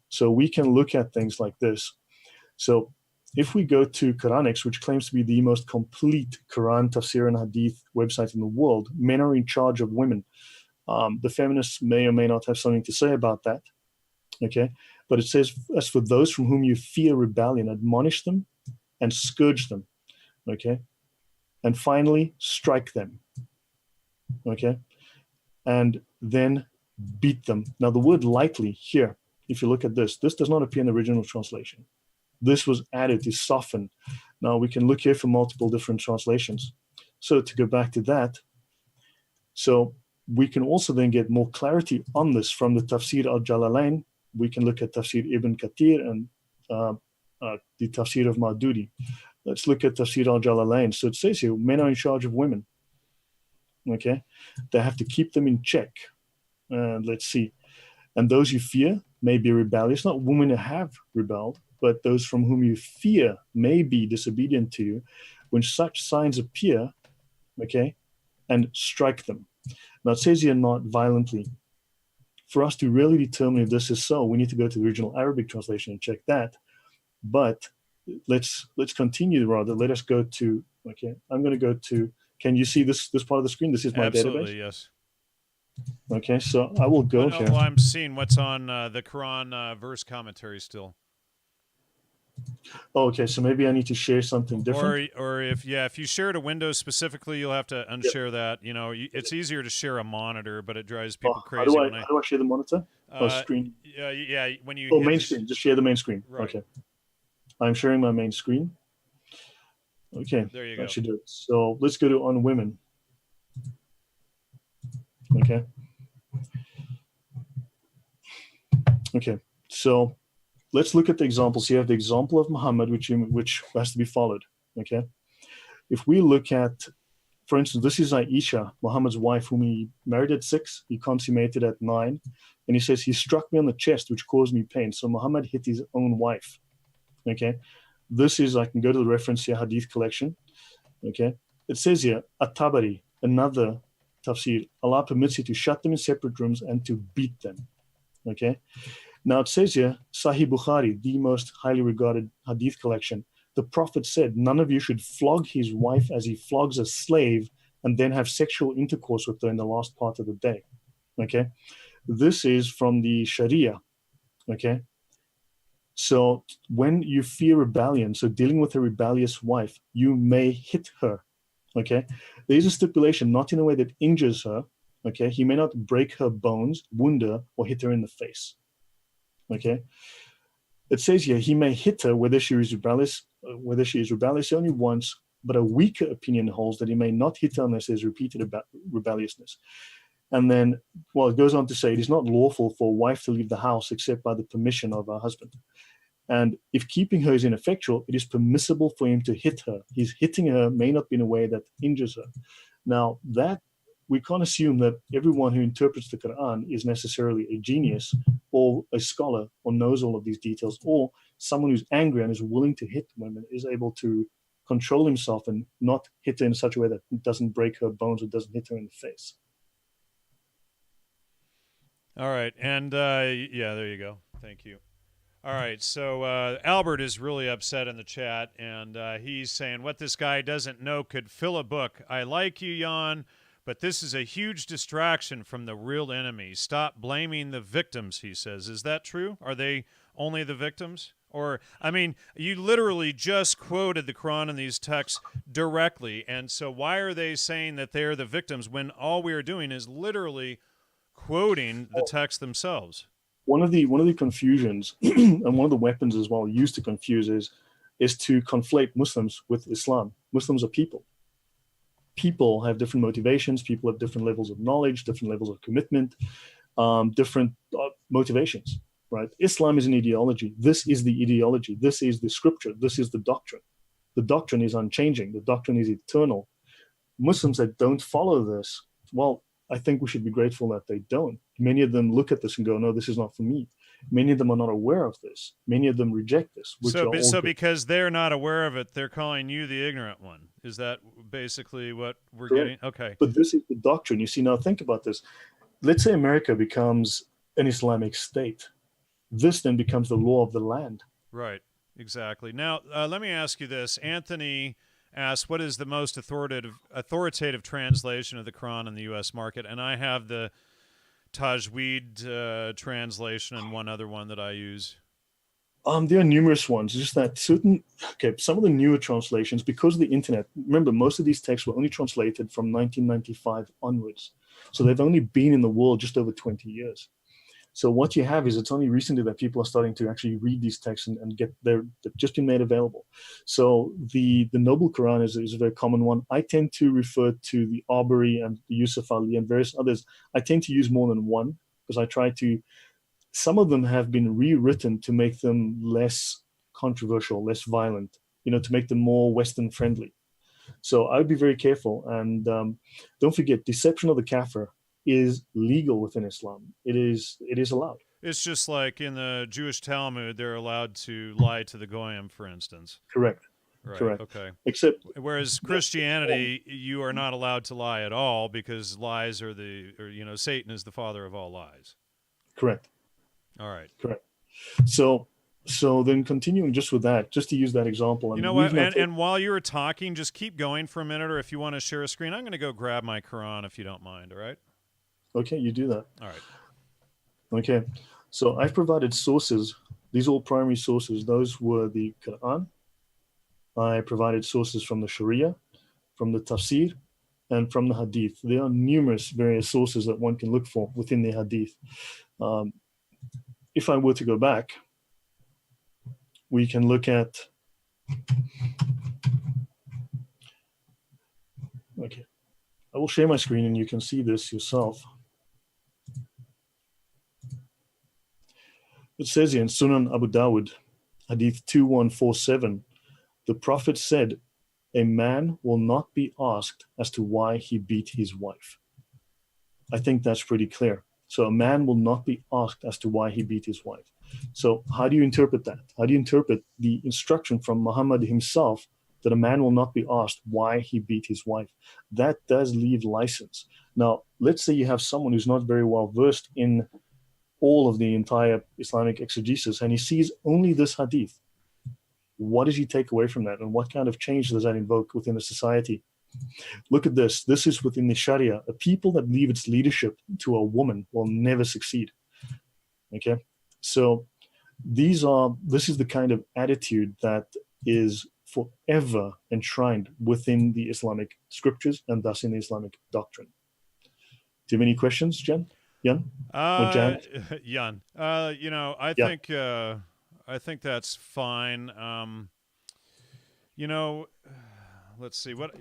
[SPEAKER 2] So we can look at things like this. So if we go to Quranix, which claims to be the most complete Quran, tafsir, and hadith website in the world, men are in charge of women. The feminists may or may not have something to say about that, okay? But it says, as for those from whom you fear rebellion, admonish them and scourge them, okay? And finally, strike them, okay? And then beat them. Now, the word lightly here, if you look at this does not appear in the original translation. This was added to soften. Now, we can look here for multiple different translations. So to go back to that, so we can also then get more clarity on this from the Tafsir al-Jalalain. We can look at Tafsir Ibn Kathir and the Tafsir of Maududi. Let's look at Tafsir al-Jalalain. So it says here, men are in charge of women. Okay? They have to keep them in check. Let's see. And those you fear may be rebellious, not women who have rebelled, but those from whom you fear may be disobedient to you. When such signs appear, okay, and strike them. Now it says here, not violently. For us to really determine if this is so, we need to go to the original Arabic translation and check that. But let's continue rather. Let us go to, okay, I'm going to go to, can you see this part of the screen? This is my
[SPEAKER 1] Absolutely,
[SPEAKER 2] database.
[SPEAKER 1] Yes.
[SPEAKER 2] Okay, so I will go here.
[SPEAKER 1] Well, I'm seeing what's on the Quran verse commentary still.
[SPEAKER 2] Oh, okay, so maybe I need to share something different.
[SPEAKER 1] Or if you share to Windows specifically, you'll have to unshare that. You know, it's easier to share a monitor, but it drives people crazy.
[SPEAKER 2] How do I share the monitor? Screen.
[SPEAKER 1] Yeah. When you
[SPEAKER 2] main screen. Just share the main screen.
[SPEAKER 1] Right.
[SPEAKER 2] Okay. I'm sharing my main screen. Okay.
[SPEAKER 1] There you go.
[SPEAKER 2] That should do it. So let's go to on women. Okay. Okay. So let's look at the examples. You have the example of Muhammad, which has to be followed. Okay. If we look at, for instance, this is Aisha, Muhammad's wife, whom he married at 6, he consummated at 9, and he says, he struck me on the chest, which caused me pain. So Muhammad hit his own wife. Okay. This is, I can go to the reference here, Hadith collection. Okay. It says here, At-Tabari, another tafsir, Allah permits you to shut them in separate rooms and to beat them. Okay. Now it says here, Sahih Bukhari, the most highly regarded hadith collection, the Prophet said, none of you should flog his wife as he flogs a slave and then have sexual intercourse with her in the last part of the day. Okay. This is from the Sharia. Okay. So when you fear rebellion, so dealing with a rebellious wife, you may hit her. Okay. There is a stipulation, not in a way that injures her. Okay. He may not break her bones, wound her, or hit her in the face. Okay. It says here, he may hit her whether she is rebellious only once, but a weaker opinion holds that he may not hit her unless there's repeated rebelliousness. And then, well, it goes on to say, it is not lawful for a wife to leave the house except by the permission of her husband. And if keeping her is ineffectual, it is permissible for him to hit her. His hitting her may not be in a way that injures her. Now, that we can't assume that everyone who interprets the Quran is necessarily a genius or a scholar or knows all of these details, or someone who's angry and is willing to hit women is able to control himself and not hit her in such a way that doesn't break her bones or doesn't hit her in the face.
[SPEAKER 1] All right. And yeah, there you go. Thank you. All right. So Albert is really upset in the chat, and he's saying, what this guy doesn't know could fill a book. I like you, Jan, but this is a huge distraction from the real enemy. Stop blaming the victims, he says. Is that true? Are they only the victims? Or, I mean, you literally just quoted the Quran in these texts directly, and so why are they saying that they're the victims when all we are doing is literally quoting the text themselves?
[SPEAKER 2] One of the confusions and one of the weapons as well used to confuse is to conflate Muslims with Islam. Muslims are people. People have different motivations. People have different levels of knowledge, different levels of commitment, different motivations. Right? Islam is an ideology. This is the ideology. This is the scripture. This is the doctrine. The doctrine is unchanging. The doctrine is eternal. Muslims that don't follow this, well, I think we should be grateful that they don't. Many of them look at this and go, no, this is not for me. Many of them are not aware of this. Many of them reject this.
[SPEAKER 1] So because they're not aware of it, they're calling you the ignorant one. Is that basically what we're
[SPEAKER 2] Correct.
[SPEAKER 1] getting? Okay.
[SPEAKER 2] But this is the doctrine. You see, now think about this. Let's say America becomes an Islamic state. This then becomes the law of the land.
[SPEAKER 1] Right, exactly. Now, let me ask you this. Anthony asks, what is the most authoritative translation of the Quran in the U.S. market? And I have the Tajweed translation and one other one that I use.
[SPEAKER 2] There are numerous ones. Just that some of the newer translations, because of the internet, remember, most of these texts were only translated from 1995 onwards. So they've only been in the world just over 20 years. So what you have is it's only recently that people are starting to actually read these texts and they've just been made available. So the Noble Quran is a very common one. I tend to refer to the Arbery and the Yusuf Ali and various others. I tend to use more than one because I try to, some of them have been rewritten to make them less controversial, less violent, to make them more Western friendly. So I would be very careful. And don't forget, deception of the kafir is legal within Islam. It is allowed.
[SPEAKER 1] It's just like in the Jewish Talmud, they're allowed to lie to the goyim, for instance.
[SPEAKER 2] Correct.
[SPEAKER 1] Right.
[SPEAKER 2] Correct.
[SPEAKER 1] Okay.
[SPEAKER 2] Except,
[SPEAKER 1] whereas Christianity, you are not allowed to lie at all because lies are Satan is the father of all lies.
[SPEAKER 2] Correct.
[SPEAKER 1] All right.
[SPEAKER 2] Correct. So then continuing just with that, just to use that example.
[SPEAKER 1] You know what? And while you were talking, just keep going for a minute, or if you want to share a screen, I'm going to go grab my Quran if you don't mind. All right.
[SPEAKER 2] Okay, you do that.
[SPEAKER 1] All right.
[SPEAKER 2] Okay, so I've provided sources. These are all primary sources. Those were the Quran. I provided sources from the Sharia, from the Tafsir, and from the Hadith. There are numerous various sources that one can look for within the Hadith. If I were to go back, we can look at, okay, I will share my screen and you can see this yourself. It says here in Sunan Abu Dawud, Hadith 2147, the Prophet said, a man will not be asked as to why he beat his wife. I think that's pretty clear. So a man will not be asked as to why he beat his wife. So how do you interpret that? How do you interpret the instruction from Muhammad himself that a man will not be asked why he beat his wife? That does leave license. Now, let's say you have someone who's not very well versed in all of the entire Islamic exegesis, and he sees only this hadith. What does he take away from that? And what kind of change does that invoke within the society? Look at this. This is within the Sharia. A people that leave its leadership to a woman will never succeed. Okay? So This is the kind of attitude that is forever enshrined within the Islamic scriptures and thus in the Islamic doctrine. Do you have any questions, Jan? Jan? Or Jan?
[SPEAKER 1] Jan.
[SPEAKER 2] Yeah.
[SPEAKER 1] I think that's fine. Let's see what.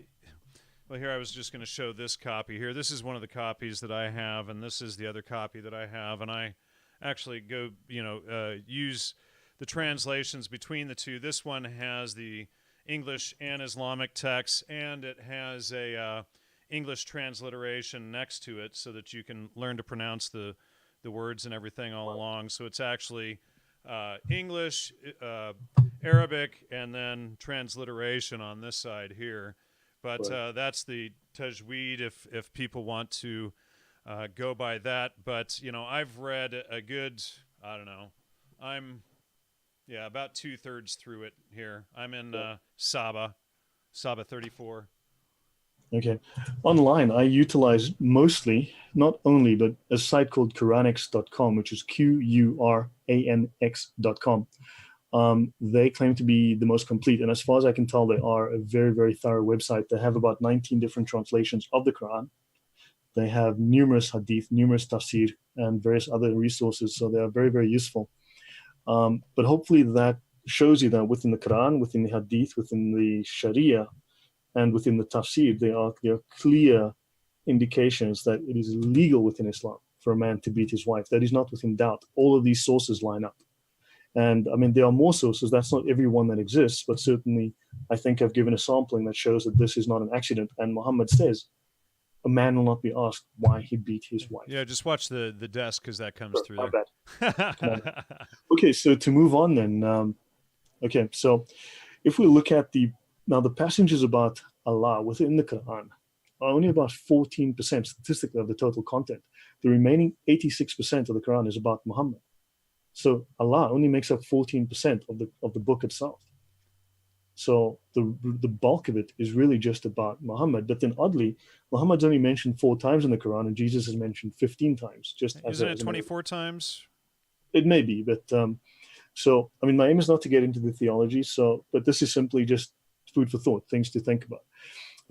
[SPEAKER 1] Well, here I was just going to show this copy here. This is one of the copies that I have, and this is the other copy that I have, and I actually go, use the translations between the two. This one has the English and Islamic text, and it has a English transliteration next to it so that you can learn to pronounce the words and everything all along. So it's actually English, Arabic, and then transliteration on this side here. But that's the tajweed if people want to go by that. But, I've read a good, I don't know, about 2/3 through it here. I'm in Saba 34.
[SPEAKER 2] Okay. Online, I utilize mostly, not only, but a site called Quranx.com, which is Quranx.com. They claim to be the most complete. And as far as I can tell, they are a very, very thorough website. They have about 19 different translations of the Quran. They have numerous hadith, numerous tafsir, and various other resources. So they are very, very useful. But hopefully that shows you that within the Quran, within the hadith, within the Sharia, and within the tafsir, there are clear indications that it is illegal within Islam for a man to beat his wife. That is not within doubt. All of these sources line up. And I mean, there are more sources. That's not every one that exists, but certainly I think I've given a sampling that shows that this is not an accident. And Muhammad says a man will not be asked why he beat his wife.
[SPEAKER 1] Yeah, just watch the desk because that comes through there.
[SPEAKER 2] Okay, so to move on then. Okay, so if we look at the passages about Allah within the Quran are only about 14% statistically of the total content. The remaining 86% of the Quran is about Muhammad. So Allah only makes up 14% of the book itself. So the bulk of it is really just about Muhammad. But then oddly, Muhammad's only mentioned 4 times in the Quran, and Jesus is mentioned 15 times.
[SPEAKER 1] Isn't it 24 times?
[SPEAKER 2] It may be, but so I mean, my aim is not to get into the theology. But this is simply just food for thought, things to think about.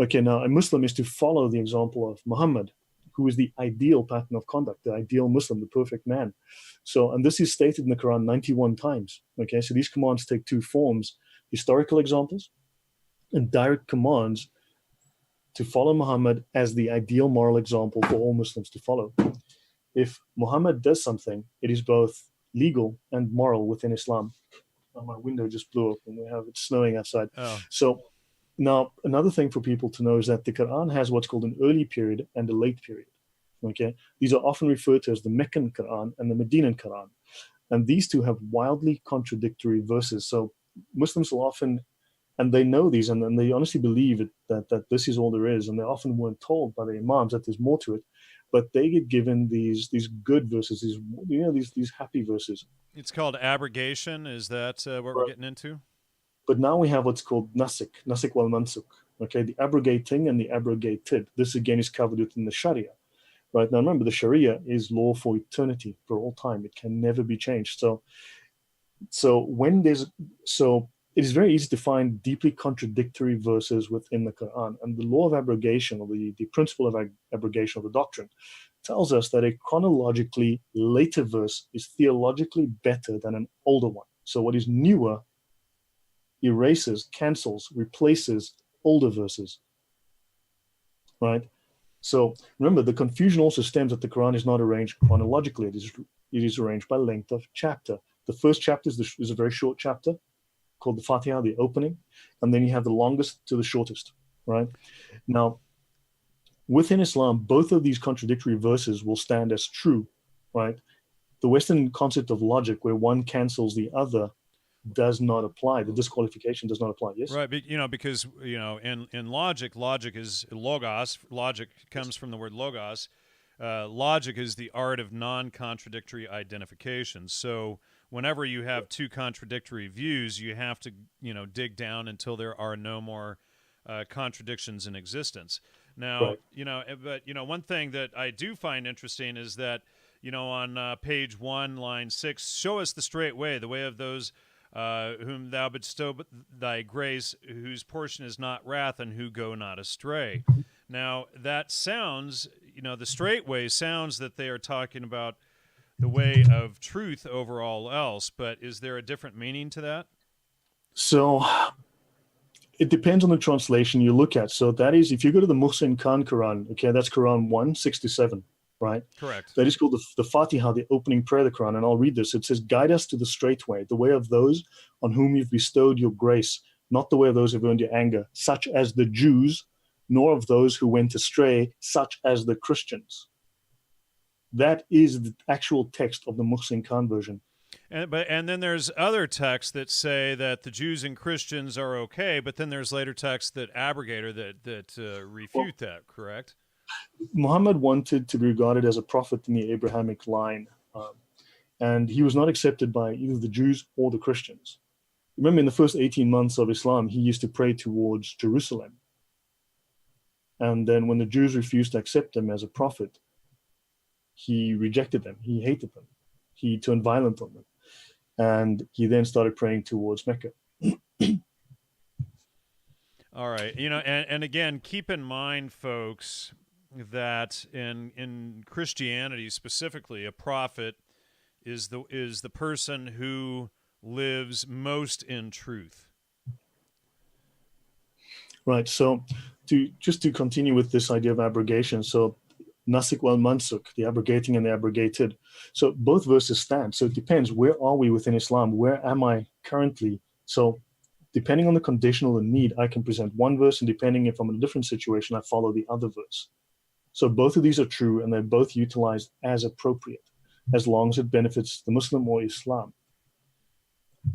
[SPEAKER 2] Okay, now a Muslim is to follow the example of Muhammad, who is the ideal pattern of conduct, the ideal Muslim, the perfect man. So, and this is stated in the Quran 91 times. Okay, so these commands take 2 forms: historical examples and direct commands to follow Muhammad as the ideal moral example for all Muslims to follow. If Muhammad does something, it is both legal and moral within Islam. Oh, my window just blew up and it's snowing outside.
[SPEAKER 1] Oh.
[SPEAKER 2] So now another thing for people to know is that the Quran has what's called an early period and a late period. Okay, these are often referred to as the Meccan Quran and the Medinan Quran, and these two have wildly contradictory verses. So Muslims will often, and they know these, and they honestly believe that this is all there is, and they often weren't told by the imams that there's more to it, but they get given these good verses, these happy verses.
[SPEAKER 1] It's called abrogation. Is that what we're getting into?
[SPEAKER 2] But now we have what's called nasik wal mansuk. Okay, the abrogating and the abrogated. This again is covered within the Sharia. Right, now remember, the Sharia is law for eternity, for all time. It can never be changed. So it is very easy to find deeply contradictory verses within the Quran. And the law of abrogation, or the principle of abrogation of the doctrine, tells us that a chronologically later verse is theologically better than an older one. So what is newer erases, cancels, replaces older verses. Right? So remember, the confusion also stems that the Quran is not arranged chronologically. It is arranged by length of chapter. The first chapter is a very short chapter called the Fatiha, the opening, and then you have the longest to the shortest, right? Now, within Islam, both of these contradictory verses will stand as true, right? The Western concept of logic, where one cancels the other, does not apply. The disqualification does not apply. Yes,
[SPEAKER 1] right. But, because in logic is logos. Logic comes from the word logos. Logic is the art of non-contradictory identification. So whenever you have 2 contradictory views, you have to dig down until there are no more contradictions in existence. Now,
[SPEAKER 2] right.
[SPEAKER 1] But one thing that I do find interesting is that on page 1, line 6, show us the straight way, the way of those whom thou bestow thy grace, whose portion is not wrath, and who go not astray. Now, that sounds, the straight way sounds that they are talking about the way of truth over all else, but is there a different meaning to that?
[SPEAKER 2] So it depends on the translation you look at. So that is, if you go to the Muhsin Khan Quran, okay, that's Quran 167, right?
[SPEAKER 1] Correct.
[SPEAKER 2] That is called the Fatiha, the opening prayer of the Quran. And I'll read this. It says, guide us to the straight way, the way of those on whom you've bestowed your grace, not the way of those who've earned your anger, such as the Jews, nor of those who went astray, such as the Christians. That is the actual text of the Muhsin Khan version.
[SPEAKER 1] And then there's other texts that say that the Jews and Christians are okay, but then there's later texts that abrogate or that refute that, correct?
[SPEAKER 2] Muhammad wanted to be regarded as a prophet in the Abrahamic line, and he was not accepted by either the Jews or the Christians. Remember, in the first 18 months of Islam, he used to pray towards Jerusalem. And then when the Jews refused to accept him as a prophet, he rejected them. He hated them. He turned violent on them. And he then started praying towards Mecca.
[SPEAKER 1] All right. And again, keep in mind, folks, that in Christianity specifically, a prophet is the person who lives most in truth.
[SPEAKER 2] Right. So to continue with this idea of abrogation, so Nasik wal Mansuk, the abrogating and the abrogated. So both verses stand. So it depends, where are we within Islam? Where am I currently? So depending on the condition or the need, I can present one verse, and depending if I'm in a different situation, I follow the other verse. So both of these are true, and they're both utilized as appropriate, as long as it benefits the Muslim or Islam.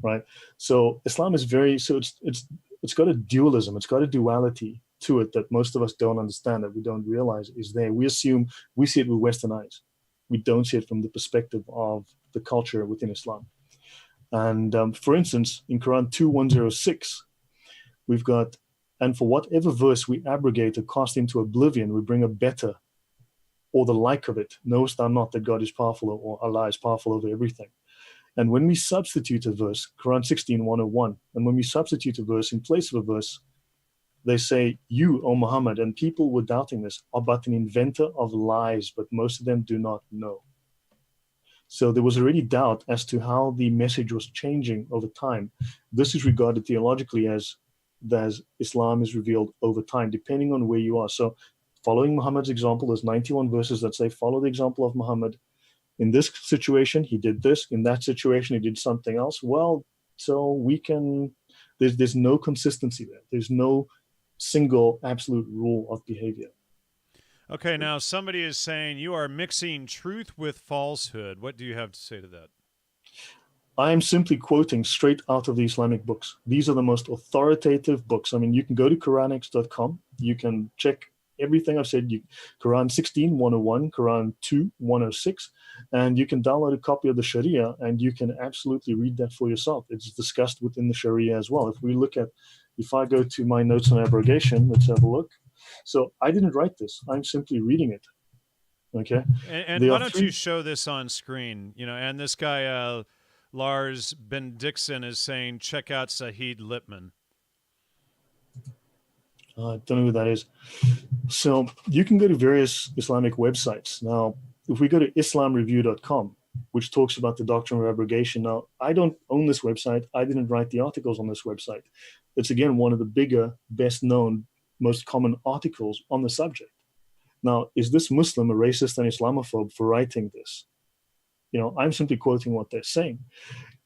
[SPEAKER 2] Right? So Islam is it's got a dualism, it's got a duality to it that most of us don't understand, that we don't realize is there. We assume we see it with Western eyes. We don't see it from the perspective of the culture within Islam. And for instance, in Quran 2:106, we've got, and for whatever verse we abrogate or cast into oblivion, we bring a better or the like of it. Knowest thou not that God is powerful, or Allah is powerful over everything? And when we substitute a verse, Quran 16:101, and when we substitute a verse in place of a verse, they say, you, O Muhammad, and people were doubting this, are but an inventor of lies, but most of them do not know. So there was already doubt as to how the message was changing over time. This is regarded theologically as Islam is revealed over time, depending on where you are. So following Muhammad's example, there's 91 verses that say, follow the example of Muhammad. In this situation, he did this. In that situation, he did something else. Well, so we can, there's no consistency there. There's no single absolute rule of behavior.
[SPEAKER 1] Okay, now somebody is saying you are mixing truth with falsehood. What do you have to say to that?
[SPEAKER 2] I am simply quoting straight out of the Islamic books. These are the most authoritative books. I mean, you can go to Quranex.com. You can check everything I've said. Quran 16:101, Quran 2:106, and you can download a copy of the Sharia, and you can absolutely read that for yourself. It's discussed within the Sharia as well. If I go to my notes on abrogation, let's have a look. So I didn't write this. I'm simply reading it. Okay.
[SPEAKER 1] And why don't you show this on screen? And this guy, Lars Bendixson, is saying, check out Sahid Lipman.
[SPEAKER 2] I don't know who that is. So you can go to various Islamic websites. Now, if we go to islamreview.com, which talks about the doctrine of abrogation. Now, I don't own this website. I didn't write the articles on this website. It's, again, one of the bigger, best known, most common articles on the subject. Now, is this Muslim a racist and Islamophobe for writing this? I'm simply quoting what they're saying.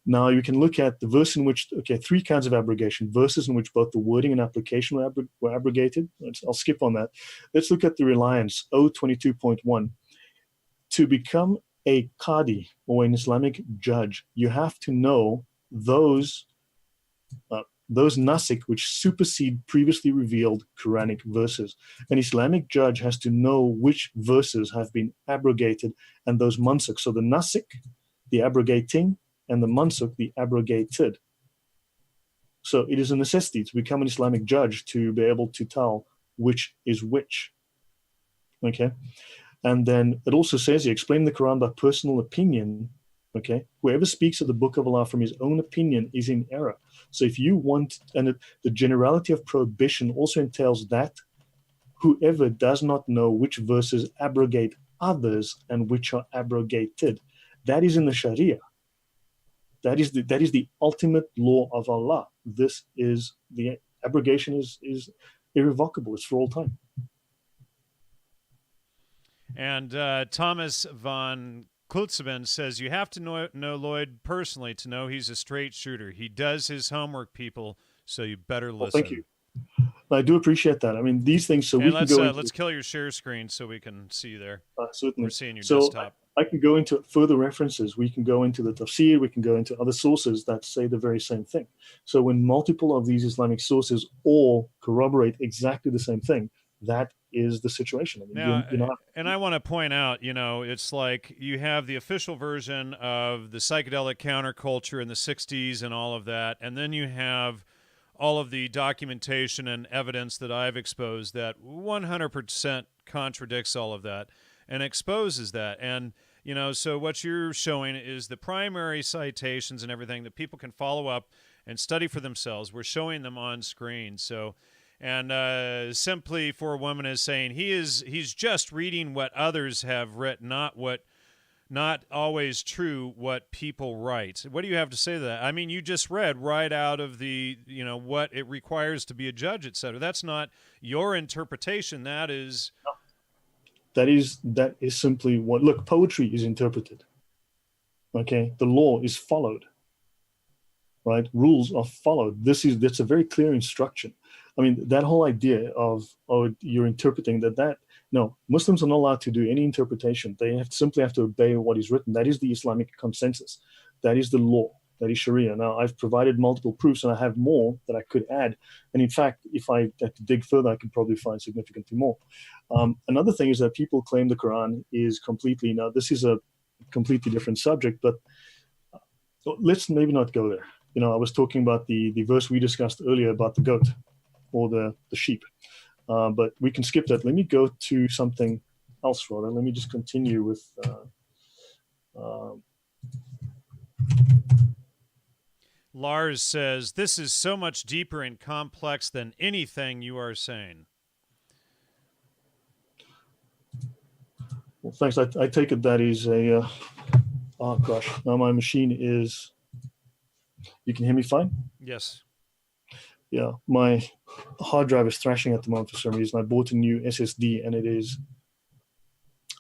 [SPEAKER 2] Now, you can look at the verse in which, three kinds of abrogation, verses in which both the wording and application were abrogated. I'll skip on that. Let's look at the reliance, O22.1. To become a qadi, or an Islamic judge, you have to know those nasik which supersede previously revealed Quranic verses. An Islamic judge has to know which verses have been abrogated and those mansuk. So the nasik, the abrogating, and the mansuk, the abrogated. So it is a necessity to become an Islamic judge to be able to tell which is which. Okay. And then it also says here, explain the Quran by personal opinion. Okay, whoever speaks of the book of Allah from his own opinion is in error. So if you want, and the generality of prohibition also entails that whoever does not know which verses abrogate others and which are abrogated, that is in the Sharia. That is the ultimate law of Allah. This is the abrogation is irrevocable. It's for all time.
[SPEAKER 1] And Thomas von Klutzeben says, you have to know Lloyd personally to know he's a straight shooter. He does his homework, people, so you better listen.
[SPEAKER 2] Well, thank you. I do appreciate that. I mean, these things, so and we can go into...
[SPEAKER 1] let's kill your share screen so we can see you there.
[SPEAKER 2] Certainly.
[SPEAKER 1] We're seeing your desktop.
[SPEAKER 2] I can go into further references. We can go into the tafsir. We can go into other sources that say the very same thing. So when multiple of these Islamic sources all corroborate exactly the same thing, that is the situation. I mean,
[SPEAKER 1] now, and I want to point out, it's like you have the official version of the psychedelic counterculture in the 60s and all of that, and then you have all of the documentation and evidence that I've exposed that 100% contradicts all of that and exposes that. And, so what you're showing is the primary citations and everything that people can follow up and study for themselves. We're showing them on screen. So, and simply for a woman is saying he's just reading what others have written, not always true what people write. What do you have to say to that? I mean, you just read right out of the, what it requires to be a judge, et cetera. That's not your interpretation. That is simply what, look, poetry is interpreted. Okay. The law is followed, right? Rules are followed. That's a very clear instruction. I mean, that whole idea of, you're interpreting that, no, Muslims are not allowed to do any interpretation. They simply have to obey what is written. That is the Islamic consensus. That is the law. That is Sharia. Now, I've provided multiple proofs, and I have more that I could add. And in fact, if I had to dig further, I could probably find significantly more. Another thing is that people claim the Quran is completely, now this is a completely different subject, but let's maybe not go there. I was talking about the verse we discussed earlier about the goat or the sheep. But we can skip that. Let me go to something else, rather. Let me just continue with... Lars says, this is so much deeper and complex than anything you are saying.
[SPEAKER 2] Well, thanks. I take it that is a... oh, gosh. Now my machine is... You can hear me fine?
[SPEAKER 1] Yes.
[SPEAKER 2] Yeah, my hard drive is thrashing at the moment for some reason. I bought a new SSD, and it is...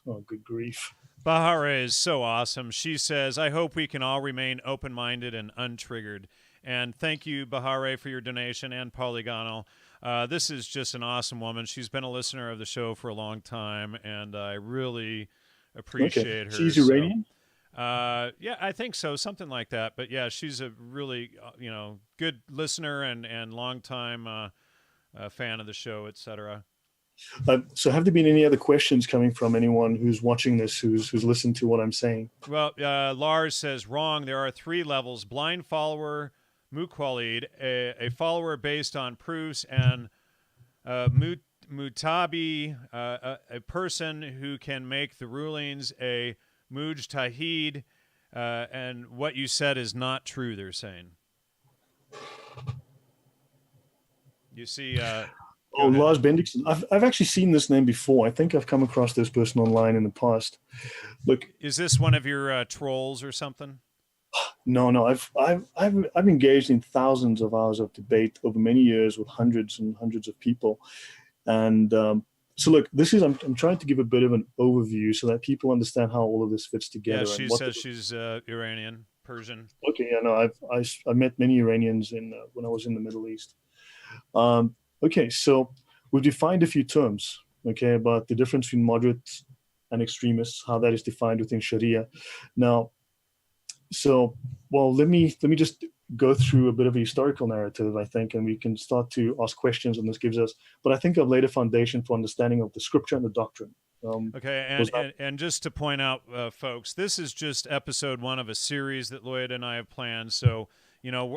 [SPEAKER 2] Oh, good grief.
[SPEAKER 1] Bahare is so awesome. She says, I hope we can all remain open-minded and untriggered. And thank you, Bahare, for your donation, and Polygonal. This is just an awesome woman. She's been a listener of the show for a long time, and I really appreciate her.
[SPEAKER 2] She's Iranian?
[SPEAKER 1] Yeah, I think so, something like that. But yeah, she's a really, good listener and long-time fan of the show, etc.
[SPEAKER 2] So have there been any other questions coming from anyone who's watching this, who's listened to what I'm saying?
[SPEAKER 1] Well, Lars says, wrong. There are 3 levels: blind follower, muqallid, a follower based on proofs, and mutabi, a person who can make the rulings, a mujtahid, and what you said is not true, they're saying. You see...
[SPEAKER 2] Lars Bendixson. I've actually seen this name before. I think I've come across this person online in the past. Look,
[SPEAKER 1] is this one of your trolls or something?
[SPEAKER 2] No. I've engaged in thousands of hours of debate over many years with hundreds and hundreds of people, and so look, this is I'm trying to give a bit of an overview so that people understand how all of this fits together.
[SPEAKER 1] Yeah, she says she's Iranian, Persian.
[SPEAKER 2] Okay, yeah, no, I met many Iranians when I was in the Middle East. Okay, so we've defined a few terms, okay, about the difference between moderates and extremists, how that is defined within Sharia. Now, let me just go through a bit of a historical narrative, I think, and we can start to ask questions, and this gives us, but I think I've laid a foundation for understanding of the scripture and the doctrine.
[SPEAKER 1] Okay, and just to point out, folks, this is just episode 1 of a series that Lloyd and I have planned, so,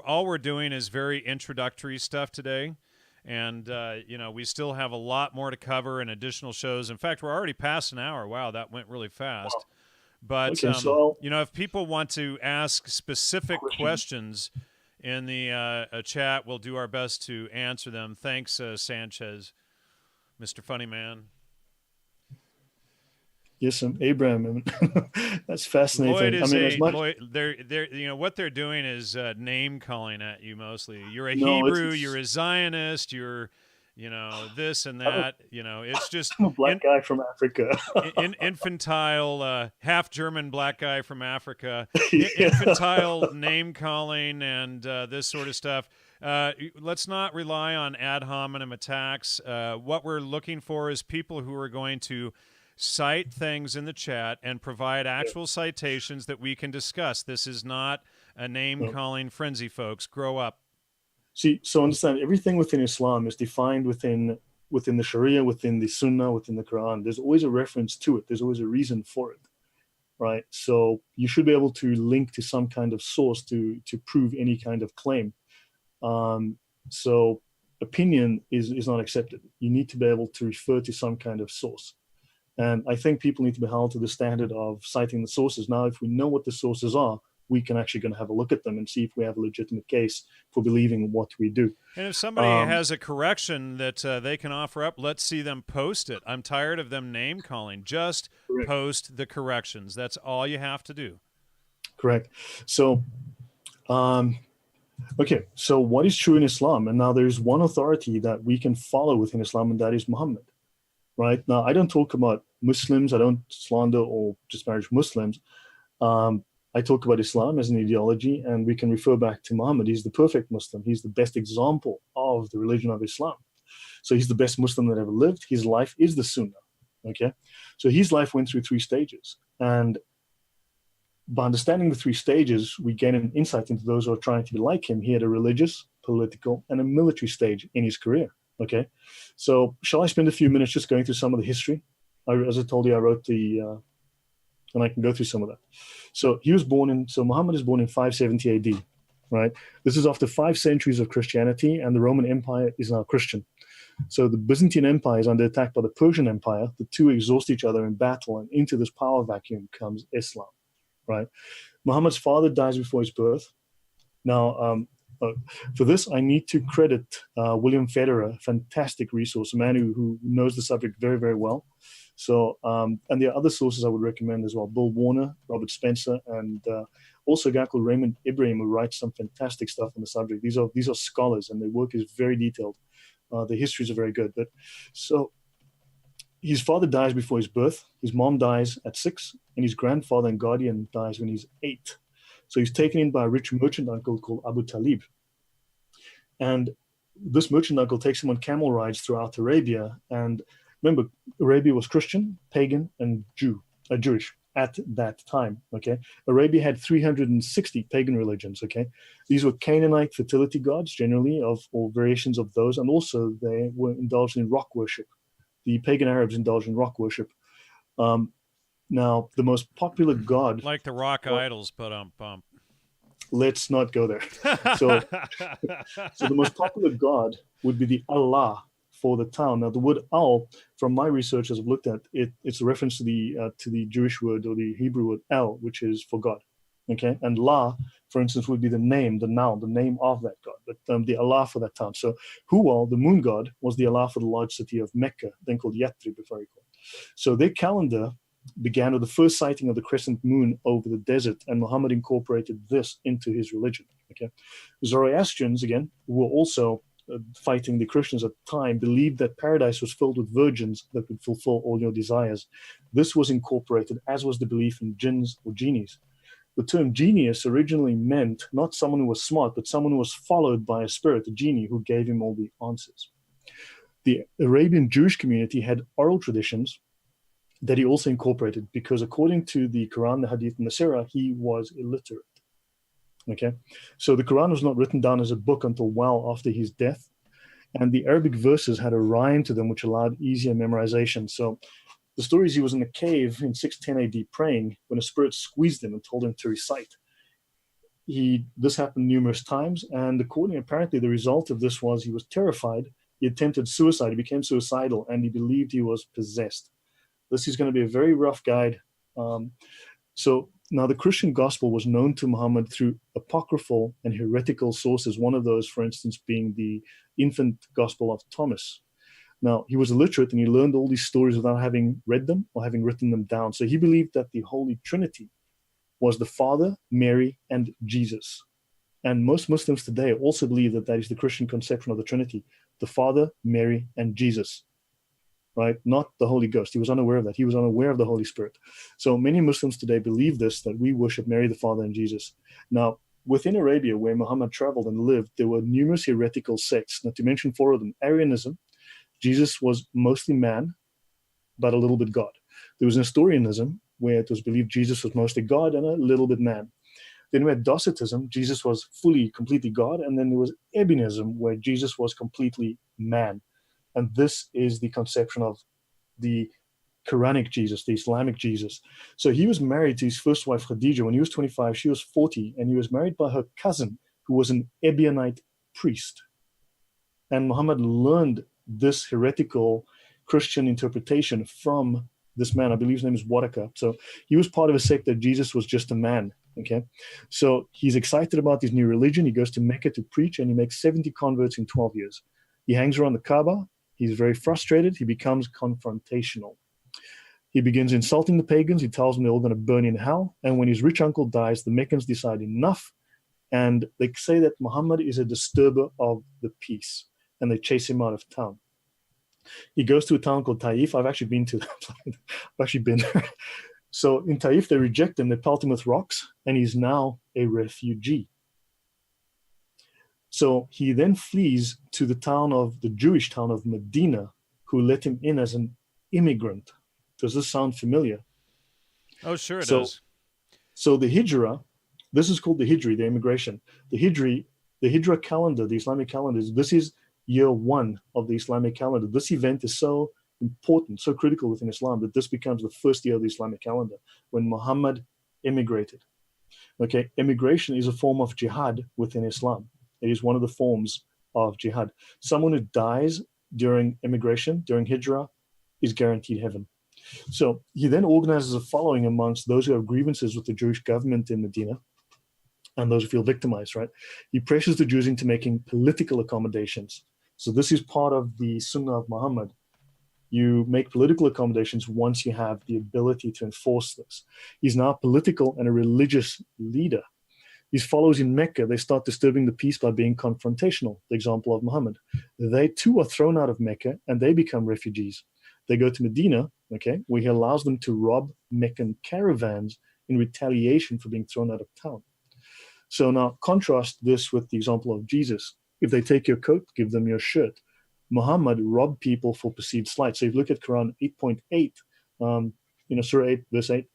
[SPEAKER 1] all we're doing is very introductory stuff today. And, we still have a lot more to cover and additional shows. In fact, we're already past an hour. Wow, that went really fast. But,
[SPEAKER 2] Okay, so
[SPEAKER 1] if people want to ask specific questions in the chat, we'll do our best to answer them. Thanks, Sanchez, Mr. Funny Man.
[SPEAKER 2] Yes, Abraham. That's fascinating.
[SPEAKER 1] Lloyd is
[SPEAKER 2] Lloyd.
[SPEAKER 1] They're what they're doing is name calling at you mostly. You're a
[SPEAKER 2] No,
[SPEAKER 1] Hebrew. You're a Zionist. You're, this and that. It's just
[SPEAKER 2] I'm a black guy from Africa.
[SPEAKER 1] infantile, half German black guy from Africa.
[SPEAKER 2] Yeah.
[SPEAKER 1] Infantile name calling and this sort of stuff. Let's not rely on ad hominem attacks. What we're looking for is people who are going to cite things in the chat and provide actual citations that we can discuss. This is not a name-calling frenzy, folks. Grow up.
[SPEAKER 2] See, so understand, everything within Islam is defined within the Sharia, within the Sunnah, within the Quran. There's always a reference to it. There's always a reason for it, right? So you should be able to link to some kind of source to prove any kind of claim. So opinion is not accepted. You need to be able to refer to some kind of source. And I think people need to be held to the standard of citing the sources. Now, if we know what the sources are, we can actually going to have a look at them and see if we have a legitimate case for believing what we do.
[SPEAKER 1] And if somebody has a correction that they can offer up, let's see them post it. I'm tired of them name calling. Just post the corrections. That's all you have to do.
[SPEAKER 2] Correct. So, okay. So what is true in Islam? And now there's one authority that we can follow within Islam, and that is Muhammad. Right now, I don't talk about Muslims. I don't slander or disparage Muslims. I talk about Islam as an ideology, and we can refer back to Muhammad. He's the perfect Muslim. He's the best example of the religion of Islam. So he's the best Muslim that ever lived. His life is the Sunnah. Okay, so his life went through 3 stages, and by understanding the 3 stages, we gain an insight into those who are trying to be like him. He had a religious, political, and a military stage in his career. Okay, so shall I spend a few minutes just going through some of the history? As I told you, I wrote and I can go through some of that. So Muhammad is born in 570 AD, right? This is after 5 centuries of Christianity, and the Roman Empire is now Christian. So the Byzantine Empire is under attack by the Persian Empire. The two exhaust each other in battle, and into this power vacuum comes Islam, right? Muhammad's father dies before his birth. Now, for this, I need to credit William Federer, a fantastic resource, a man who knows the subject very, very well. So, and there are other sources I would recommend as well: Bill Warner, Robert Spencer, and also a guy called Raymond Ibrahim, who writes some fantastic stuff on the subject. These are scholars, and their work is very detailed. The histories are very good. But so, his father dies before his birth. His mom dies at 6, and his grandfather and guardian dies when he's 8. So he's taken in by a rich merchant uncle called Abu Talib. And this merchant uncle takes him on camel rides throughout Arabia. And remember, Arabia was Christian, pagan, and Jewish at that time. Okay, Arabia had 360 pagan religions. Okay, these were Canaanite fertility gods, generally, or variations of those, and also they were indulged in rock worship. The pagan Arabs indulged in rock worship. Now, the most popular god,
[SPEAKER 1] like the rock idols,
[SPEAKER 2] let's not go there. So the most popular god would be the Allah for the town. Now, the word al, from my research as I've looked at it, it's a reference to the Jewish word or the Hebrew word el, which is for God. Okay, and La, for instance, would be the name, the noun, the name of that god. But the Allah for that town. So Huwal, the moon god, was the Allah for the large city of Mecca, then called Yathrib, if I recall. So their calendar began with the first sighting of the crescent moon over the desert, and Muhammad incorporated this into his religion. Okay, Zoroastrians, again, who were also fighting the Christians at the time, believed that paradise was filled with virgins that would fulfill all your desires. This was incorporated, as was the belief in jinns or genies. The term genius originally meant not someone who was smart, but someone who was followed by a spirit, a genie, who gave him all the answers. The Arabian Jewish community had oral traditions that he also incorporated, because according to the Quran, the Hadith, and the Sirah, he was illiterate. Okay, so the Quran was not written down as a book until well after his death, and the Arabic verses had a rhyme to them which allowed easier memorization. So the story is he was in a cave in 610 AD praying when a spirit squeezed him and told him to recite. This happened numerous times, and apparently the result of this was he was terrified He attempted suicide. He became suicidal, and he believed he was possessed. This is going to be a very rough guide. So now the Christian gospel was known to Muhammad through apocryphal and heretical sources. One of those, for instance, being the infant gospel of Thomas. Now, he was illiterate and he learned all these stories without having read them or having written them down. So he believed that the Holy Trinity was the Father, Mary, and Jesus. And most Muslims today also believe that that is the Christian conception of the Trinity, the Father, Mary, and Jesus, right? Not the Holy Ghost. He was unaware of that. He was unaware of the Holy Spirit. So many Muslims today believe this, that we worship Mary, the Father, and Jesus. Now, within Arabia, where Muhammad traveled and lived, there were numerous heretical sects. Now, to mention four of them: Arianism. Jesus was mostly man, but a little bit God. There was Nestorianism, where it was believed Jesus was mostly God and a little bit man. Then we had Docetism. Jesus was completely God. And then there was Ebionism, where Jesus was completely man. And this is the conception of the Quranic Jesus, the Islamic Jesus. So he was married to his first wife, Khadija. When he was 25, she was 40, and he was married by her cousin, who was an Ebionite priest. And Muhammad learned this heretical Christian interpretation from this man. I believe his name is Waraka. So he was part of a sect that Jesus was just a man. Okay, so he's excited about this new religion. He goes to Mecca to preach, and he makes 70 converts in 12 years. He hangs around the Kaaba. He's very frustrated. He becomes confrontational. He begins insulting the pagans. He tells them they're all going to burn in hell. And when his rich uncle dies, the Meccans decide enough. And they say that Muhammad is a disturber of the peace. And they chase him out of town. He goes to a town called Taif. I've actually been to that. I've actually been there. So in Taif, they reject him. They pelt him with rocks. And he's now a refugee. So he then flees to the Jewish town of Medina, who let him in as an immigrant. Does this sound familiar?
[SPEAKER 1] Oh, sure it does.
[SPEAKER 2] So the Hijra, this is called the Hijri, the immigration. The Hijra calendar, the Islamic calendar, this is year one of the Islamic calendar. This event is so important, so critical within Islam, that this becomes the first year of the Islamic calendar, when Muhammad immigrated. Okay, immigration is a form of jihad within Islam. It is one of the forms of jihad. Someone who dies during immigration, during hijrah, is guaranteed heaven. So he then organizes a following amongst those who have grievances with the Jewish government in Medina and those who feel victimized, right? He pressures the Jews into making political accommodations. So this is part of the Sunnah of Muhammad. You make political accommodations once you have the ability to enforce this. He's now a political and a religious leader. His followers in Mecca, they start disturbing the peace by being confrontational, the example of Muhammad. They too are thrown out of Mecca and they become refugees. They go to Medina, okay, where he allows them to rob Meccan caravans in retaliation for being thrown out of town. So now contrast this with the example of Jesus. If they take your coat, give them your shirt. Muhammad robbed people for perceived slight. So if you look at Quran 8.8, Surah 8, verse 8,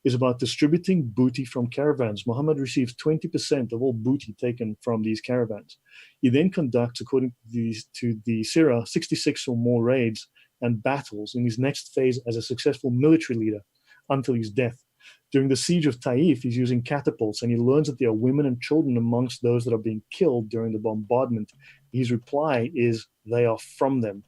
[SPEAKER 2] is about distributing booty from caravans. Muhammad receives 20% of all booty taken from these caravans. He then conducts, according to the Sirah, 66 or more raids and battles in his next phase as a successful military leader until his death. During the siege of Taif, he's using catapults, and he learns that there are women and children amongst those that are being killed during the bombardment. His reply is, they are from them.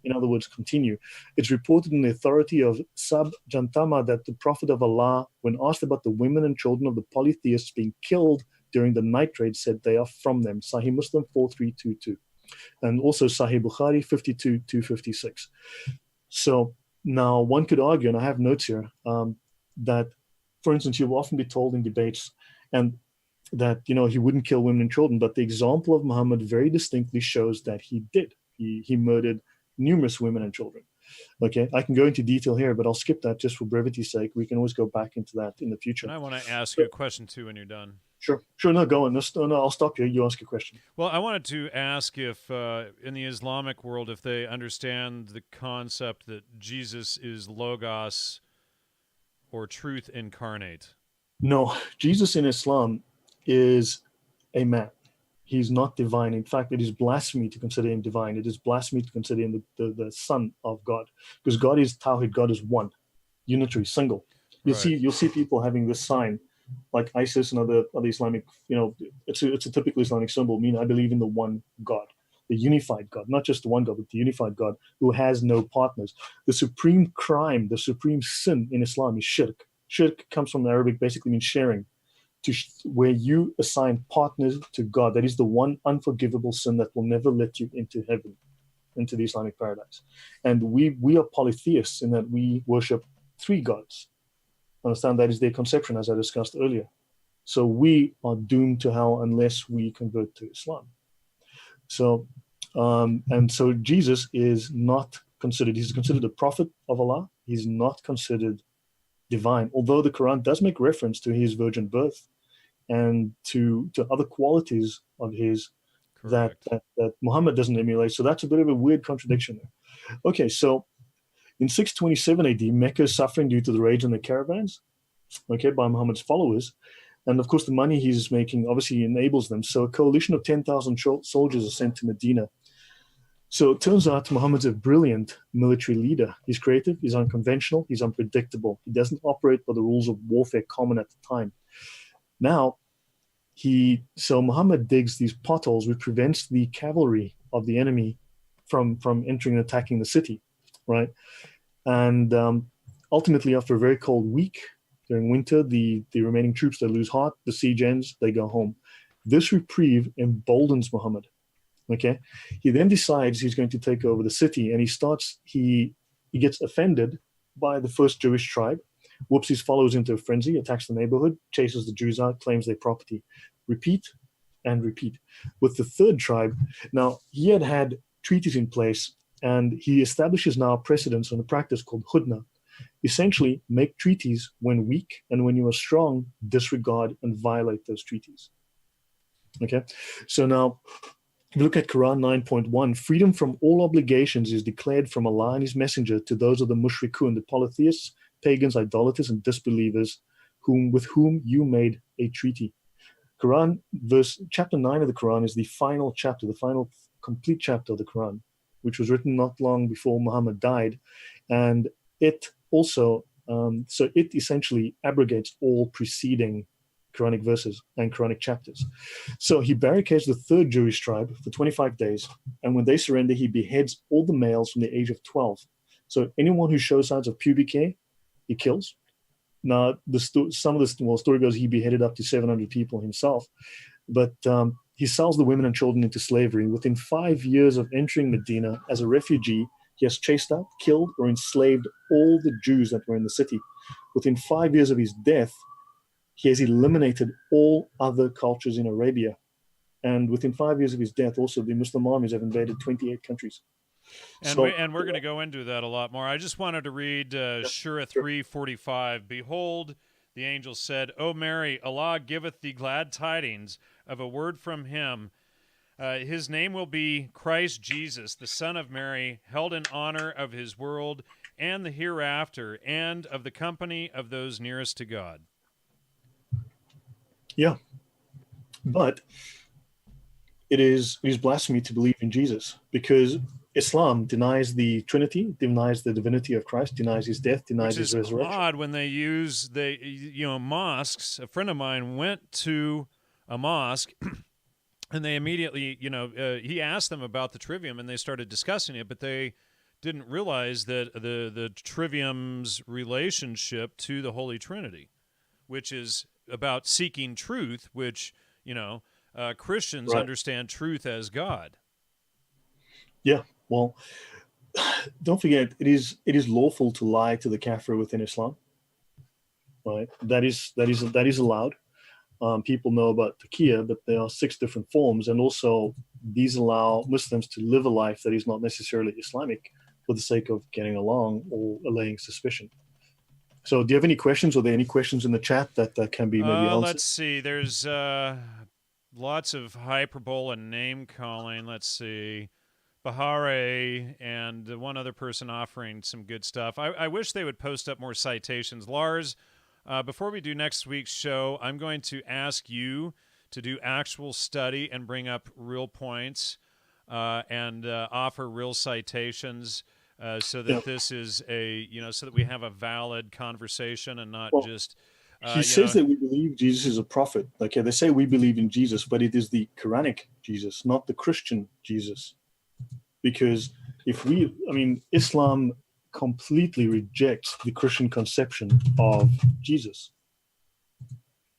[SPEAKER 2] In other words, continue. It's reported in the authority of Sab Jantama that the Prophet of Allah, when asked about the women and children of the polytheists being killed during the night raid, said they are from them. Sahih Muslim 4322. And also Sahih Bukhari 52-256. So now one could argue, and I have notes here, that, for instance, you'll often be told in debates and that, he wouldn't kill women and children, but the example of Muhammad very distinctly shows that he did. He murdered numerous women and children. Okay, I can go into detail here, but I'll skip that just for brevity's sake. We can always go back into that in the future.
[SPEAKER 1] And I want to ask you a question too when you're done.
[SPEAKER 2] Sure. No, go on. No, I'll stop you. You ask a question.
[SPEAKER 1] Well, I wanted to ask if in the Islamic world, if they understand the concept that Jesus is Logos or truth incarnate.
[SPEAKER 2] No, Jesus in Islam is a man. He's not divine. In fact, it is blasphemy to consider him divine. It is blasphemy to consider him the son of God, because God is Tawhid. God is one, unitary, single. You'll see people having this sign, like ISIS and other Islamic. It's a typical Islamic symbol. I believe in the one God. the unified God, not just the one God, but the unified God who has no partners. The supreme crime, the supreme sin in Islam is shirk. Shirk comes from the Arabic, basically means sharing, where you assign partners to God. That is the one unforgivable sin that will never let you into heaven, into the Islamic paradise. And we are polytheists in that we worship three gods. Understand, that is their conception, as I discussed earlier. So we are doomed to hell unless we convert to Islam. So, and so Jesus is not considered, he's considered a prophet of Allah. He's not considered divine, although the Quran does make reference to his virgin birth and to other qualities of his that Muhammad doesn't emulate. So that's a bit of a weird contradiction there. Okay, so in 627 AD, Mecca is suffering due to the raids on the caravans, okay, by Muhammad's followers. And of course, the money he's making obviously enables them. So a coalition of 10,000 soldiers are sent to Medina. So it turns out Muhammad's a brilliant military leader. He's creative, he's unconventional, he's unpredictable. He doesn't operate by the rules of warfare common at the time. Now, so Muhammad digs these potholes, which prevents the cavalry of the enemy from entering and attacking the city, right? And ultimately, after a very cold week during winter, the remaining troops, they lose heart, the siege ends, they go home. This reprieve emboldens Muhammad, okay? He then decides he's going to take over the city, and he gets offended by the first Jewish tribe, whoops his followers into a frenzy, attacks the neighborhood, chases the Jews out, claims their property. Repeat and repeat. With the third tribe, now he had treaties in place, and he establishes now precedence on a practice called hudna. Essentially, make treaties when weak, and when you are strong, disregard and violate those treaties. Okay, so now if you look at Quran 9.1, freedom from all obligations is declared from Allah and his messenger to those of the mushrikun, the polytheists, pagans, idolaters, and disbelievers, with whom you made a treaty. Quran, chapter 9 of the Quran is the final chapter, the final complete chapter of the Quran, which was written not long before Muhammad died. And it also, so it essentially abrogates all preceding Quranic verses and Quranic chapters. So he barricades the third Jewish tribe for 25 days. And when they surrender, he beheads all the males from the age of 12. So anyone who shows signs of pubic hair, he kills. Now, story goes he beheaded up to 700 people himself, but he sells the women and children into slavery. Within 5 years of entering Medina as a refugee, he has chased out, killed, or enslaved all the Jews that were in the city. Within 5 years of his death, he has eliminated all other cultures in Arabia. And within 5 years of his death, also, the Muslim armies have invaded 28 countries.
[SPEAKER 1] And we're going to go into that a lot more. I just wanted to read Surah 3:45. Behold, the angel said, O Mary, Allah giveth thee glad tidings of a word from him. His name will be Christ Jesus, the Son of Mary, held in honor of his world and the hereafter, and of the company of those nearest to God.
[SPEAKER 2] Yeah. But it is blasphemy to believe in Jesus, because Islam denies the Trinity, denies the divinity of Christ, denies his death, denies his resurrection.
[SPEAKER 1] Which is odd when they use mosques. A friend of mine went to a mosque, and they immediately, he asked them about the trivium, and they started discussing it, but they didn't realize that the trivium's relationship to the Holy Trinity, which is about seeking truth, which Christians understand truth as God.
[SPEAKER 2] Yeah. Well, don't forget, it is lawful to lie to the kafir within Islam, right? That is allowed. People know about taqiyya, but there are 6 different forms, and also these allow Muslims to live a life that is not necessarily Islamic for the sake of getting along or allaying suspicion. So, do you have any questions? Are there any questions in the chat that can be maybe answered?
[SPEAKER 1] Let's see. There's lots of hyperbole and name calling. Let's see. Bahare and one other person offering some good stuff. I wish they would post up more citations. Lars, before we do next week's show, I'm going to ask you to do actual study and bring up real points and offer real citations so that this is so that we have a valid conversation and not just
[SPEAKER 2] He
[SPEAKER 1] You
[SPEAKER 2] says
[SPEAKER 1] know,
[SPEAKER 2] that we believe Jesus is a prophet. Okay, they say we believe in Jesus, but it is the Quranic Jesus, not the Christian Jesus. Because Islam completely rejects the Christian conception of Jesus.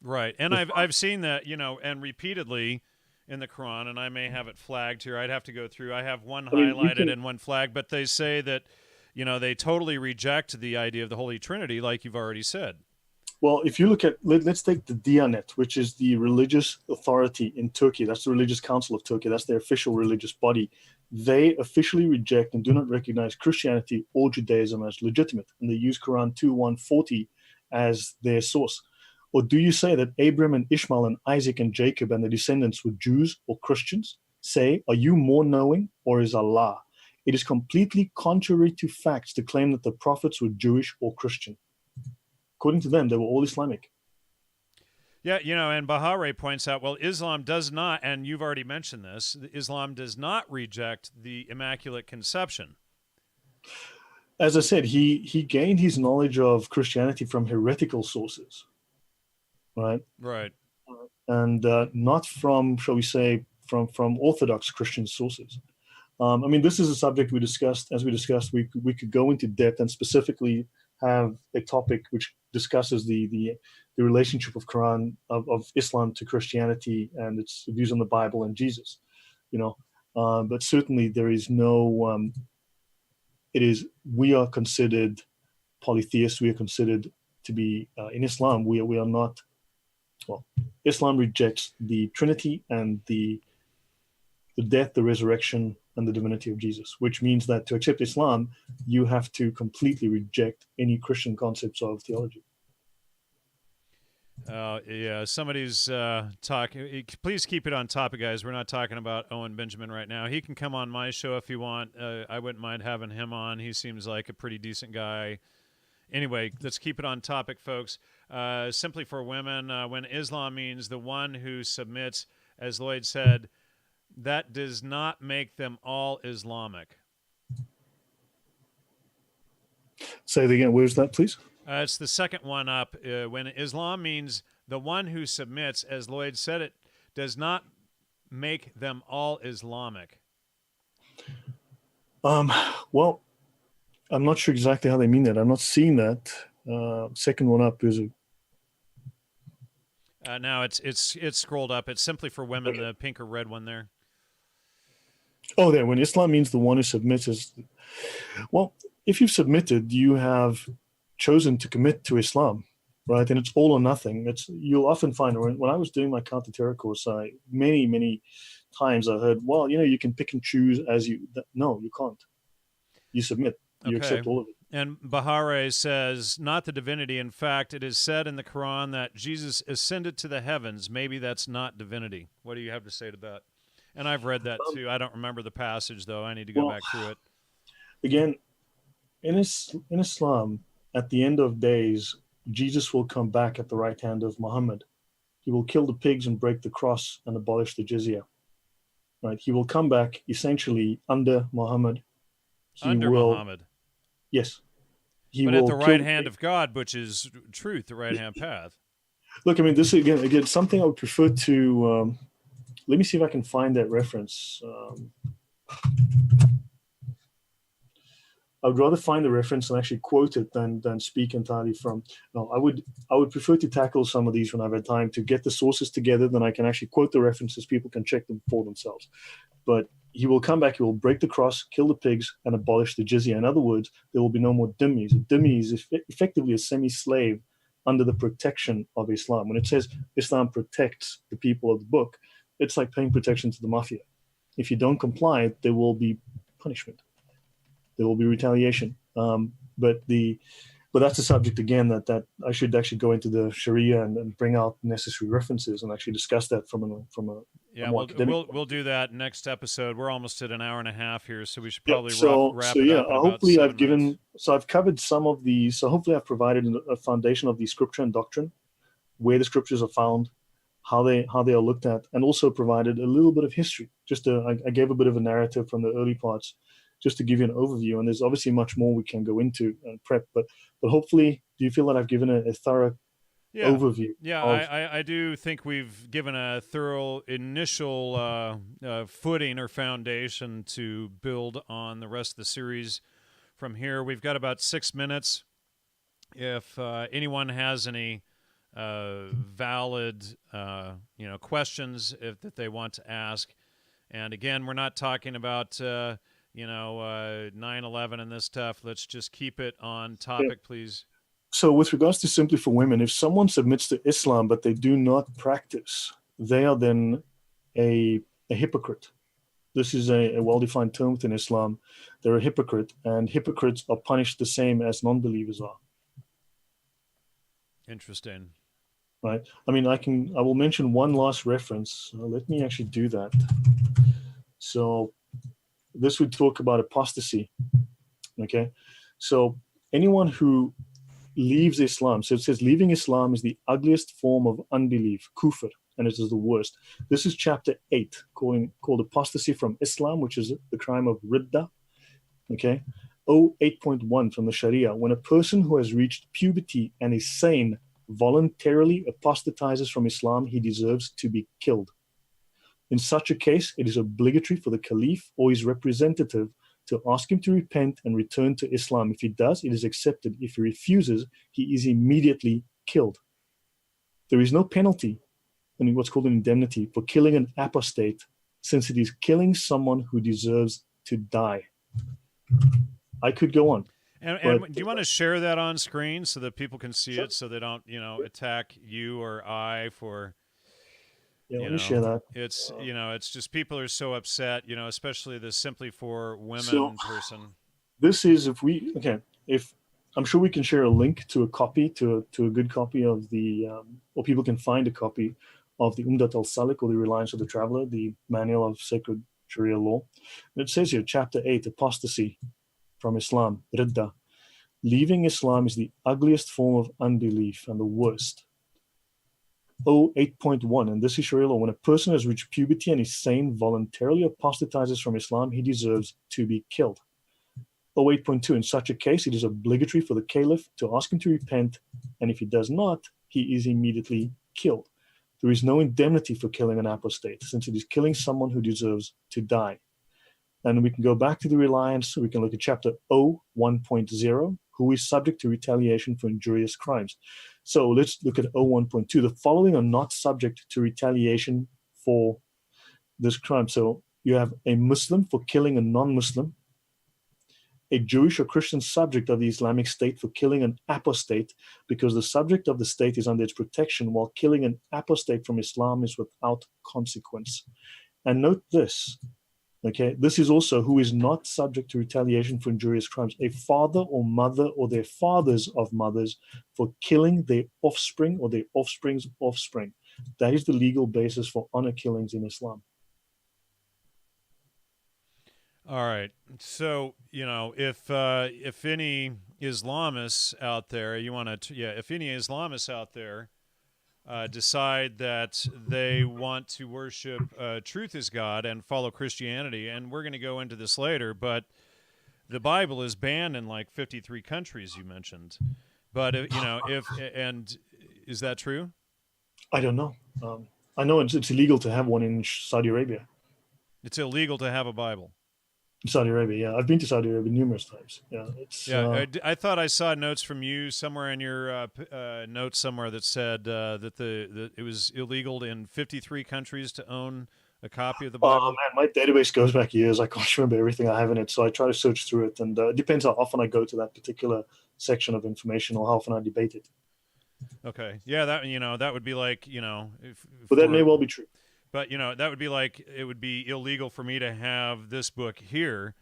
[SPEAKER 1] right. And I've seen that, you know, and repeatedly in the Quran, and I may have it flagged here. I'd have to go through. I have one
[SPEAKER 2] We
[SPEAKER 1] highlighted
[SPEAKER 2] can.
[SPEAKER 1] and one flagged, but they say that, you know, they totally reject the idea of the Holy Trinity, like you've already said.
[SPEAKER 2] Well, if you look at, let's take the Diyanet, which is the religious authority in Turkey. That's the Religious Council of Turkey. That's their official religious body. They officially reject and do not recognize Christianity or Judaism as legitimate, and they use Quran 2:140 as their source. Or do you say that Abraham and Ishmael and Isaac and Jacob and the descendants were Jews or Christians? Say, are you more knowing, or is Allah? It is completely contrary to facts to claim that the prophets were Jewish or Christian. According to them, they were all Islamic.
[SPEAKER 1] Yeah, you know, and Bahare points out, well, Islam does not, and you've already mentioned this, Islam does not reject the Immaculate Conception.
[SPEAKER 2] As I said, he gained his knowledge of Christianity from heretical sources, right?
[SPEAKER 1] Right.
[SPEAKER 2] And not from, shall we say, from Orthodox Christian sources. This is a subject we discussed. As we discussed, we could go into depth and specifically have a topic which discusses the relationship of Quran of Islam to Christianity and its views on the Bible and Jesus. But certainly there is no. We are considered polytheists. We are considered to be in Islam. We are not. Well, Islam rejects the Trinity and the death, the resurrection, and the divinity of Jesus, which means that to accept Islam, you have to completely reject any Christian concepts of theology.
[SPEAKER 1] Yeah, somebody's talking. Please keep it on topic, guys. We're not talking about Owen Benjamin right now. He can come on my show if you want. I wouldn't mind having him on. He seems like a pretty decent guy. Anyway, let's keep it on topic, folks. Simply for women, when Islam means the one who submits, as Lloyd said, that does not make them all Islamic.
[SPEAKER 2] Say it again. Where's that, please?
[SPEAKER 1] It's the second one up. When Islam means the one who submits, as Lloyd said, it does not make them all Islamic.
[SPEAKER 2] Well, I'm not sure exactly how they mean that. I'm not seeing that. Second one up is
[SPEAKER 1] Now it's scrolled up. It's simply for women,
[SPEAKER 2] okay.
[SPEAKER 1] The pink or red one there.
[SPEAKER 2] Oh, there. When Islam means the one who submits, well, if you've submitted, you have chosen to commit to Islam, right? And it's all or nothing. You'll often find when I was doing my counter-terror course, many times I heard, well, you can pick and choose as you. No, you can't. You submit. You accept all of it.
[SPEAKER 1] And Bahare says, not the divinity. In fact, it is said in the Quran that Jesus ascended to the heavens. Maybe that's not divinity. What do you have to say to that? And I've read that too. I don't remember the passage, though. I need to go back through it.
[SPEAKER 2] Again, in Islam, at the end of days, Jesus will come back at the right hand of Muhammad. He will kill the pigs and break the cross and abolish the jizya. Right? He will come back essentially under Muhammad.
[SPEAKER 1] Muhammad.
[SPEAKER 2] Yes.
[SPEAKER 1] But at the right hand of God, which is truth, the right hand path.
[SPEAKER 2] Look, this is again something I would prefer to. Let me see if I can find that reference. I would rather find the reference and actually quote it than speak entirely from. No, I would prefer to tackle some of these when I've had time to get the sources together. Then I can actually quote the references. People can check them for themselves. But he will come back. He will break the cross, kill the pigs, and abolish the jizya. In other words, there will be no more dhimmis. A dhimmi is effectively a semi-slave under the protection of Islam. When it says Islam protects the people of the book, it's like paying protection to the mafia. If you don't comply, there will be punishment. There will be retaliation. But that's a subject again that I should actually go into the Sharia and bring out necessary references and actually discuss that from a more academic.
[SPEAKER 1] We'll do that next episode. We're almost at an hour and a half here, so we should probably wrap it up.
[SPEAKER 2] Hopefully I've covered some of these. So hopefully I've provided a foundation of the scripture and doctrine, where the scriptures are found, how they are looked at, and also provided a little bit of history. I gave a bit of a narrative from the early parts, just to give you an overview. And there's obviously much more we can go into and prep, but hopefully, do you feel that I've given a thorough
[SPEAKER 1] Yeah.
[SPEAKER 2] overview
[SPEAKER 1] Yeah,
[SPEAKER 2] of.
[SPEAKER 1] I do think we've given a thorough initial footing or foundation to build on the rest of the series from here. We've got about 6 minutes. If anyone has any valid, questions that they want to ask, and again, we're not talking about 9/11 and this stuff. Let's just keep it on
[SPEAKER 2] Yeah.
[SPEAKER 1] topic, please.
[SPEAKER 2] So with regards to Simply for Women, if someone submits to Islam but they do not practice, they are then a hypocrite. This is a well-defined term within Islam. They're a hypocrite, and hypocrites are punished the same as non-believers are.
[SPEAKER 1] Interesting.
[SPEAKER 2] Right? I mean, I will mention one last reference. Let me actually do that. So this would talk about apostasy. Okay, so anyone who leaves Islam, so it says leaving Islam is the ugliest form of unbelief, kufr, and it is the worst. This is chapter 8, called apostasy from Islam, which is the crime of ridda. Okay, 8.1 from the Sharia. When a person who has reached puberty and is sane voluntarily apostatizes from Islam, he deserves to be killed. In such a case, it is obligatory for the caliph or his representative to ask him to repent and return to Islam. If he does, it is accepted. If he refuses, he is immediately killed. There is no penalty, and what's called an indemnity, for killing an apostate, since it is killing someone who deserves to die. I could go on.
[SPEAKER 1] And do you want to share that on screen so that people can see it, so they don't, attack you or I for...
[SPEAKER 2] Yeah, let me share that.
[SPEAKER 1] It's it's just people are so upset, especially the Simply for Women person.
[SPEAKER 2] This is if I'm sure we can share a link to a copy to a good copy of the or people can find a copy of the Umdat al-Salik, or the Reliance of the Traveler, the Manual of Sacred Sharia Law. And it says here, chapter 8, apostasy from Islam, ridda. Leaving Islam is the ugliest form of unbelief and the worst. 8.1, and this is Sharia law. When a person has reached puberty and is sane, voluntarily apostatizes from Islam, he deserves to be killed. 8.2, in such a case, it is obligatory for the caliph to ask him to repent, and if he does not, he is immediately killed. There is no indemnity for killing an apostate, since it is killing someone who deserves to die. And we can go back to the Reliance, so we can look at chapter 1.0, who is subject to retaliation for injurious crimes. So let's look at 1.2. The following are not subject to retaliation for this crime. So you have a Muslim for killing a non-Muslim, a Jewish or Christian subject of the Islamic State for killing an apostate, because the subject of the state is under its protection, while killing an apostate from Islam is without consequence. And note this. Okay, this is also who is not subject to retaliation for injurious crimes: a father or mother or their fathers of mothers for killing their offspring or their offspring's offspring. That is the legal basis for honor killings in Islam.
[SPEAKER 1] All right. So, if any Islamists out there, if any Islamists out there decide that they want to worship truth as God and follow Christianity, and we're going to go into this later, but the Bible is banned in like 53 countries, you mentioned. But, and is that true?
[SPEAKER 2] I don't know. I know it's illegal to have one in Saudi Arabia.
[SPEAKER 1] It's illegal to have a Bible.
[SPEAKER 2] Saudi Arabia, yeah. I've been to Saudi Arabia numerous times. Yeah,
[SPEAKER 1] I thought I saw notes from you somewhere in your notes somewhere that said that it was illegal in 53 countries to own a copy of the Bible.
[SPEAKER 2] Man, my database goes back years. I can't remember everything I have in it, so I try to search through it, and it depends how often I go to that particular section of information or how often I debate it.
[SPEAKER 1] Okay, yeah, that would be like
[SPEAKER 2] but that may well be true.
[SPEAKER 1] But, that would be like, it would be illegal for me to have this book here.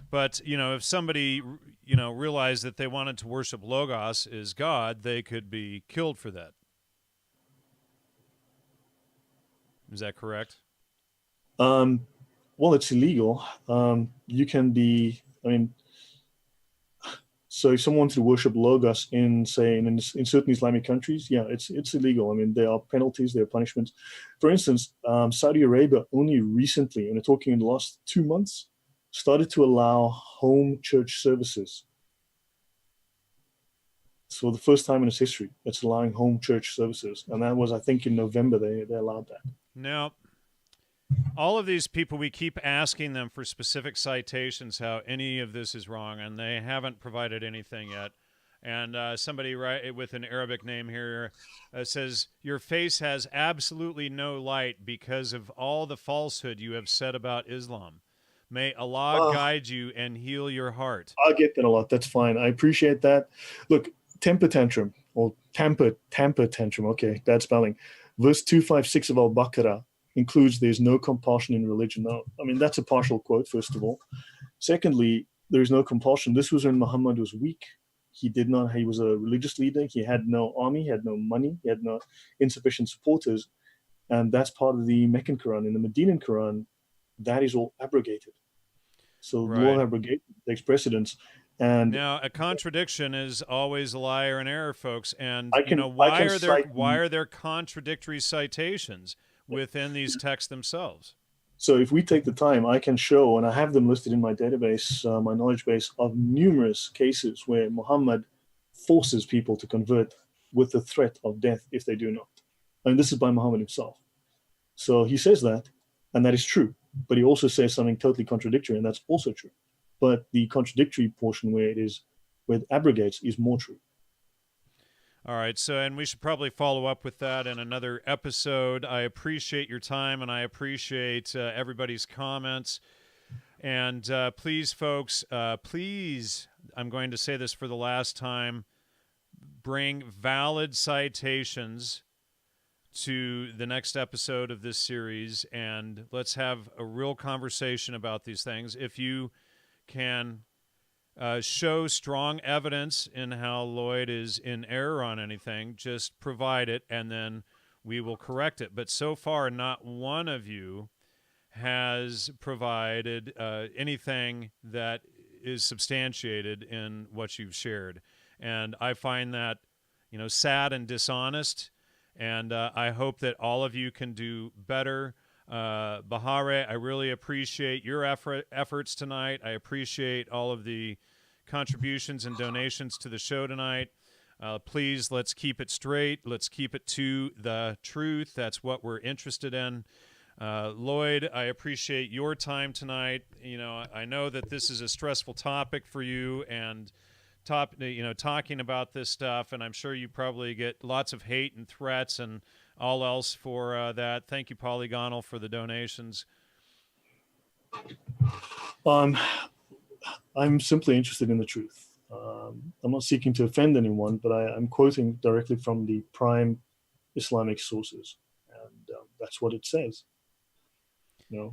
[SPEAKER 1] But, if somebody, realized that they wanted to worship Logos as God, they could be killed for that. Is that correct?
[SPEAKER 2] Well, it's illegal. You can be, so if someone wants to worship Logos in certain Islamic countries, yeah, it's illegal. There are penalties, there are punishments. For instance, Saudi Arabia only recently, and we're talking in the last 2 months, started to allow home church services. So the first time in its history, it's allowing home church services. And that was, I think, in November they allowed that.
[SPEAKER 1] Now, all of these people, we keep asking them for specific citations how any of this is wrong, and they haven't provided anything yet. And somebody with an Arabic name here says, your face has absolutely no light because of all the falsehood you have said about Islam. May Allah guide you and heal your heart.
[SPEAKER 2] I get that a lot. That's fine. I appreciate that. Look, temper tantrum, or tamper tantrum. Okay, bad spelling. Verse 256 of Al-Baqarah includes there's no compulsion in religion. Now, I mean, that's a partial quote, first of all. Secondly, there's no compulsion. This was when Muhammad was weak. He was a religious leader. He had no army, he had no money, he had no insufficient supporters. And that's part of the Meccan Quran. In the Medinan Quran, that is all abrogated. So the law of abrogation takes precedence. And
[SPEAKER 1] now, a contradiction is always a liar and error, folks. And why are there contradictory citations within these texts themselves?
[SPEAKER 2] So if we take the time, I can show, and I have them listed in my database, my knowledge base, of numerous cases where Muhammad forces people to convert with the threat of death if they do not. And this is by Muhammad himself. So he says that, and that is true. But he also says something totally contradictory, and that's also true. But the contradictory portion where it abrogates is more true.
[SPEAKER 1] All right, and we should probably follow up with that in another episode. I appreciate your time, and I appreciate everybody's comments. And please, folks, please, I'm going to say this for the last time, bring valid citations to the next episode of this series, and let's have a real conversation about these things. If you can show strong evidence in how Lloyd is in error on anything, just provide it, and then we will correct it. But so far, not one of you has provided anything that is substantiated in what you've shared. And I find that, sad and dishonest, and I hope that all of you can do better. Bahare, I really appreciate your efforts tonight. I appreciate all of the contributions and donations to the show tonight. Please, let's keep it straight. Let's keep it to the truth. That's what we're interested in. Lloyd, I appreciate your time tonight. I know that this is a stressful topic for you, and talking about this stuff, and I'm sure you probably get lots of hate and threats and all else for that. Thank you, Polygonal, for the donations.
[SPEAKER 2] I'm simply interested in the truth. I'm not seeking to offend anyone, but I'm quoting directly from the prime Islamic sources, and that's what it says.
[SPEAKER 1] Yeah.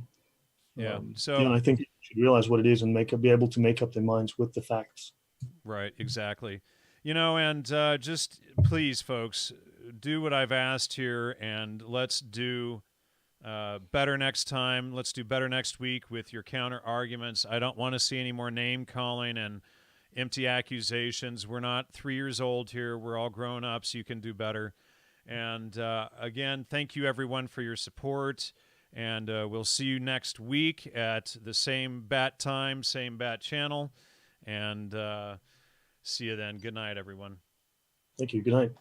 [SPEAKER 2] I think you should realize what it is and be able to make up their minds with the facts.
[SPEAKER 1] Right, exactly. And just please, folks, do what I've asked here, and let's do better next time. Let's do better next week with your counter arguments. I don't want to see any more name calling and empty accusations. We're not 3 years old here. We're all grown ups. You can do better. And again, thank you everyone for your support. And we'll see you next week at the same bat time, same bat channel. And see you then. Good night, everyone.
[SPEAKER 2] Thank you. Good night.